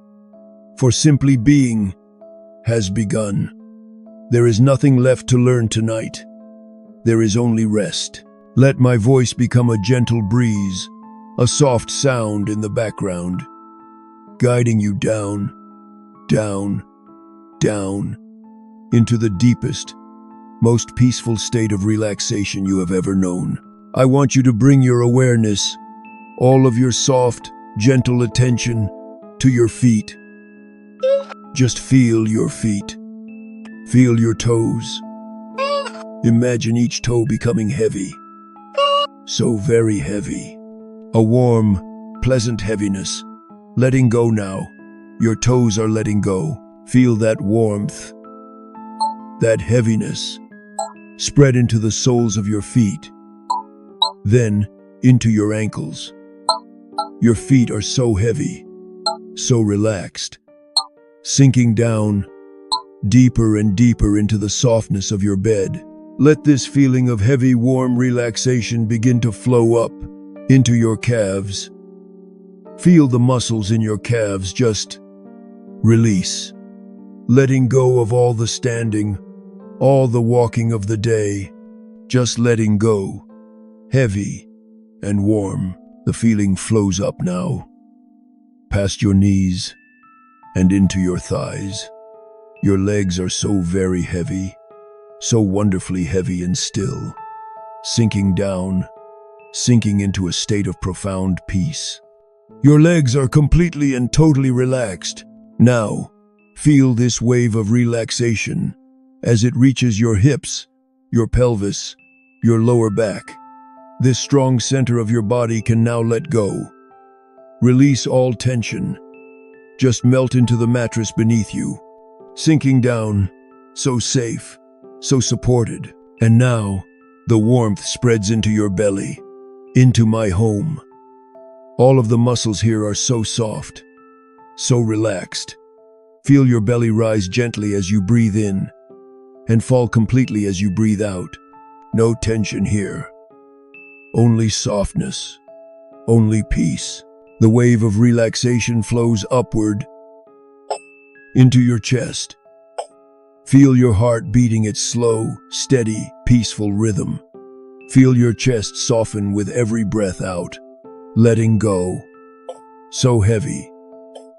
for simply being, has begun. There is nothing left to learn tonight. There is only rest. Let my voice become a gentle breeze, a soft sound in the background, guiding you down, down, down, into the deepest, most peaceful state of relaxation you have ever known. I want you to bring your awareness, all of your soft, gentle attention, to your feet. Just feel your feet. Feel your toes. Imagine each toe becoming heavy. So very heavy. A warm, pleasant heaviness. Letting go now. Your toes are letting go. Feel that warmth. That heaviness. Spread into the soles of your feet. Then into your ankles. Your feet are so heavy. So relaxed. Sinking down, deeper and deeper into the softness of your bed. Let this feeling of heavy, warm relaxation begin to flow up into your calves. Feel the muscles in your calves just release, letting go of all the standing, all the walking of the day, just letting go, heavy and warm. The feeling flows up now, past your knees and into your thighs. Your legs are so very heavy, so wonderfully heavy and still, sinking down, sinking into a state of profound peace. Your legs are completely and totally relaxed. Now, feel this wave of relaxation as it reaches your hips, your pelvis, your lower back. This strong center of your body can now let go. Release all tension. Just melt into the mattress beneath you, sinking down, so safe, so supported. And now, the warmth spreads into your belly, into my home. All of the muscles here are so soft, so relaxed. Feel your belly rise gently as you breathe in, and fall completely as you breathe out. No tension here. Only softness, only peace. The wave of relaxation flows upward, into your chest. Feel your heart beating its slow, steady, peaceful rhythm. Feel your chest soften with every breath out, letting go. So heavy,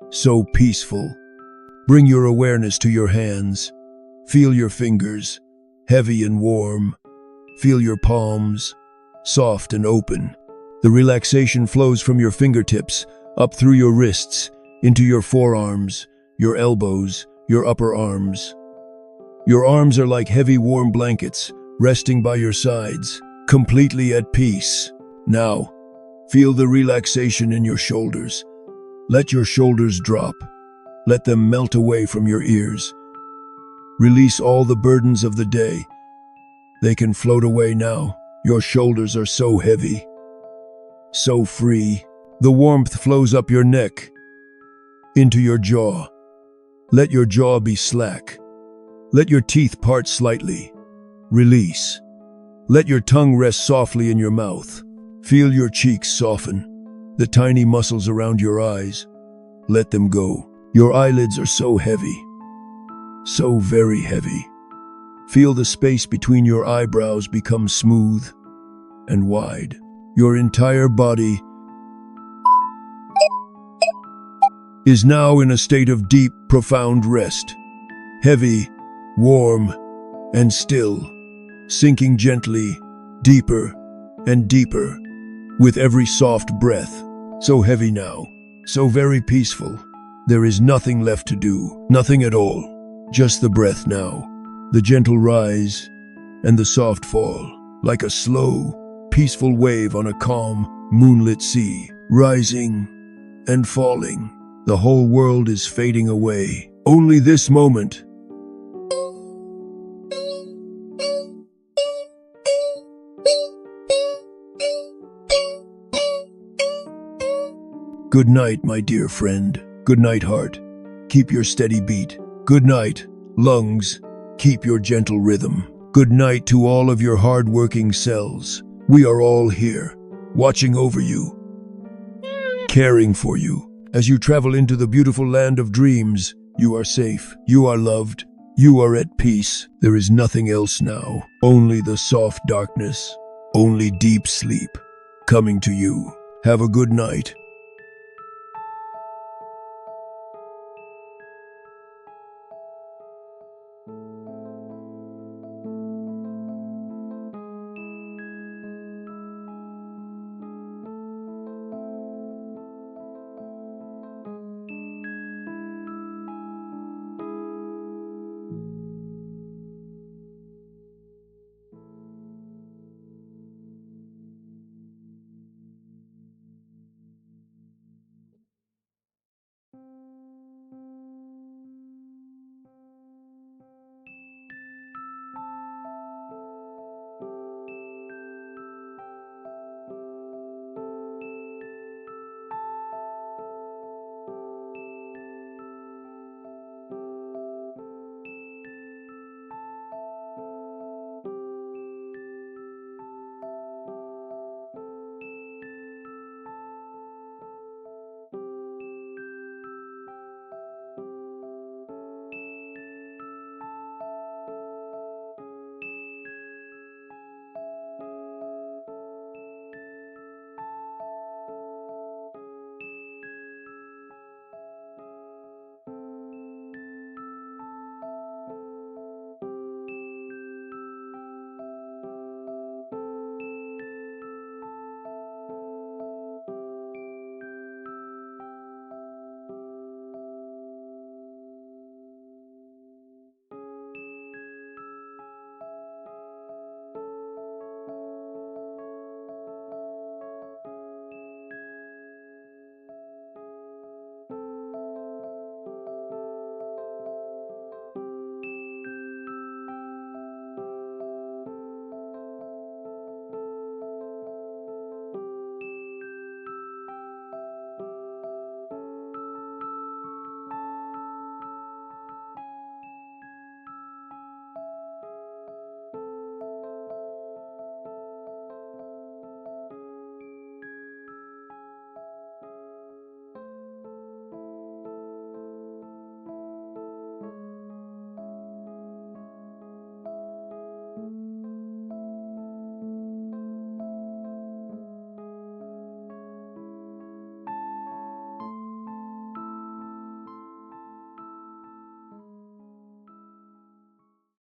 so peaceful. Bring your awareness to your hands. Feel your fingers, heavy and warm. Feel your palms, soft and open. The relaxation flows from your fingertips, up through your wrists, into your forearms, your elbows, your upper arms. Your arms are like heavy warm blankets, resting by your sides, completely at peace. Now, feel the relaxation in your shoulders. Let your shoulders drop. Let them melt away from your ears. Release all the burdens of the day. They can float away now. Your shoulders are so heavy, so free. The warmth flows up your neck, into your jaw. Let your jaw be slack. Let your teeth part slightly. Release. Let your tongue rest softly in your mouth. Feel your cheeks soften. The tiny muscles around your eyes. Let them go. Your eyelids are so heavy. So very heavy. Feel the space between your eyebrows become smooth and wide. Your entire body is now in a state of deep, profound rest. Heavy, warm, and still, sinking gently, deeper and deeper, with every soft breath. So heavy now, so very peaceful. There is nothing left to do, nothing at all. Just the breath now, the gentle rise and the soft fall, like a slow, peaceful wave on a calm, moonlit sea, rising and falling. The whole world is fading away. Only this moment. Good night, my dear friend. Good night, heart. Keep your steady beat. Good night, lungs. Keep your gentle rhythm. Good night to all of your hard-working cells. We are all here, watching over you, caring for you. As you travel into the beautiful land of dreams, you are safe, you are loved, you are at peace. There is nothing else now, only the soft darkness, only deep sleep coming to you. Have a good night.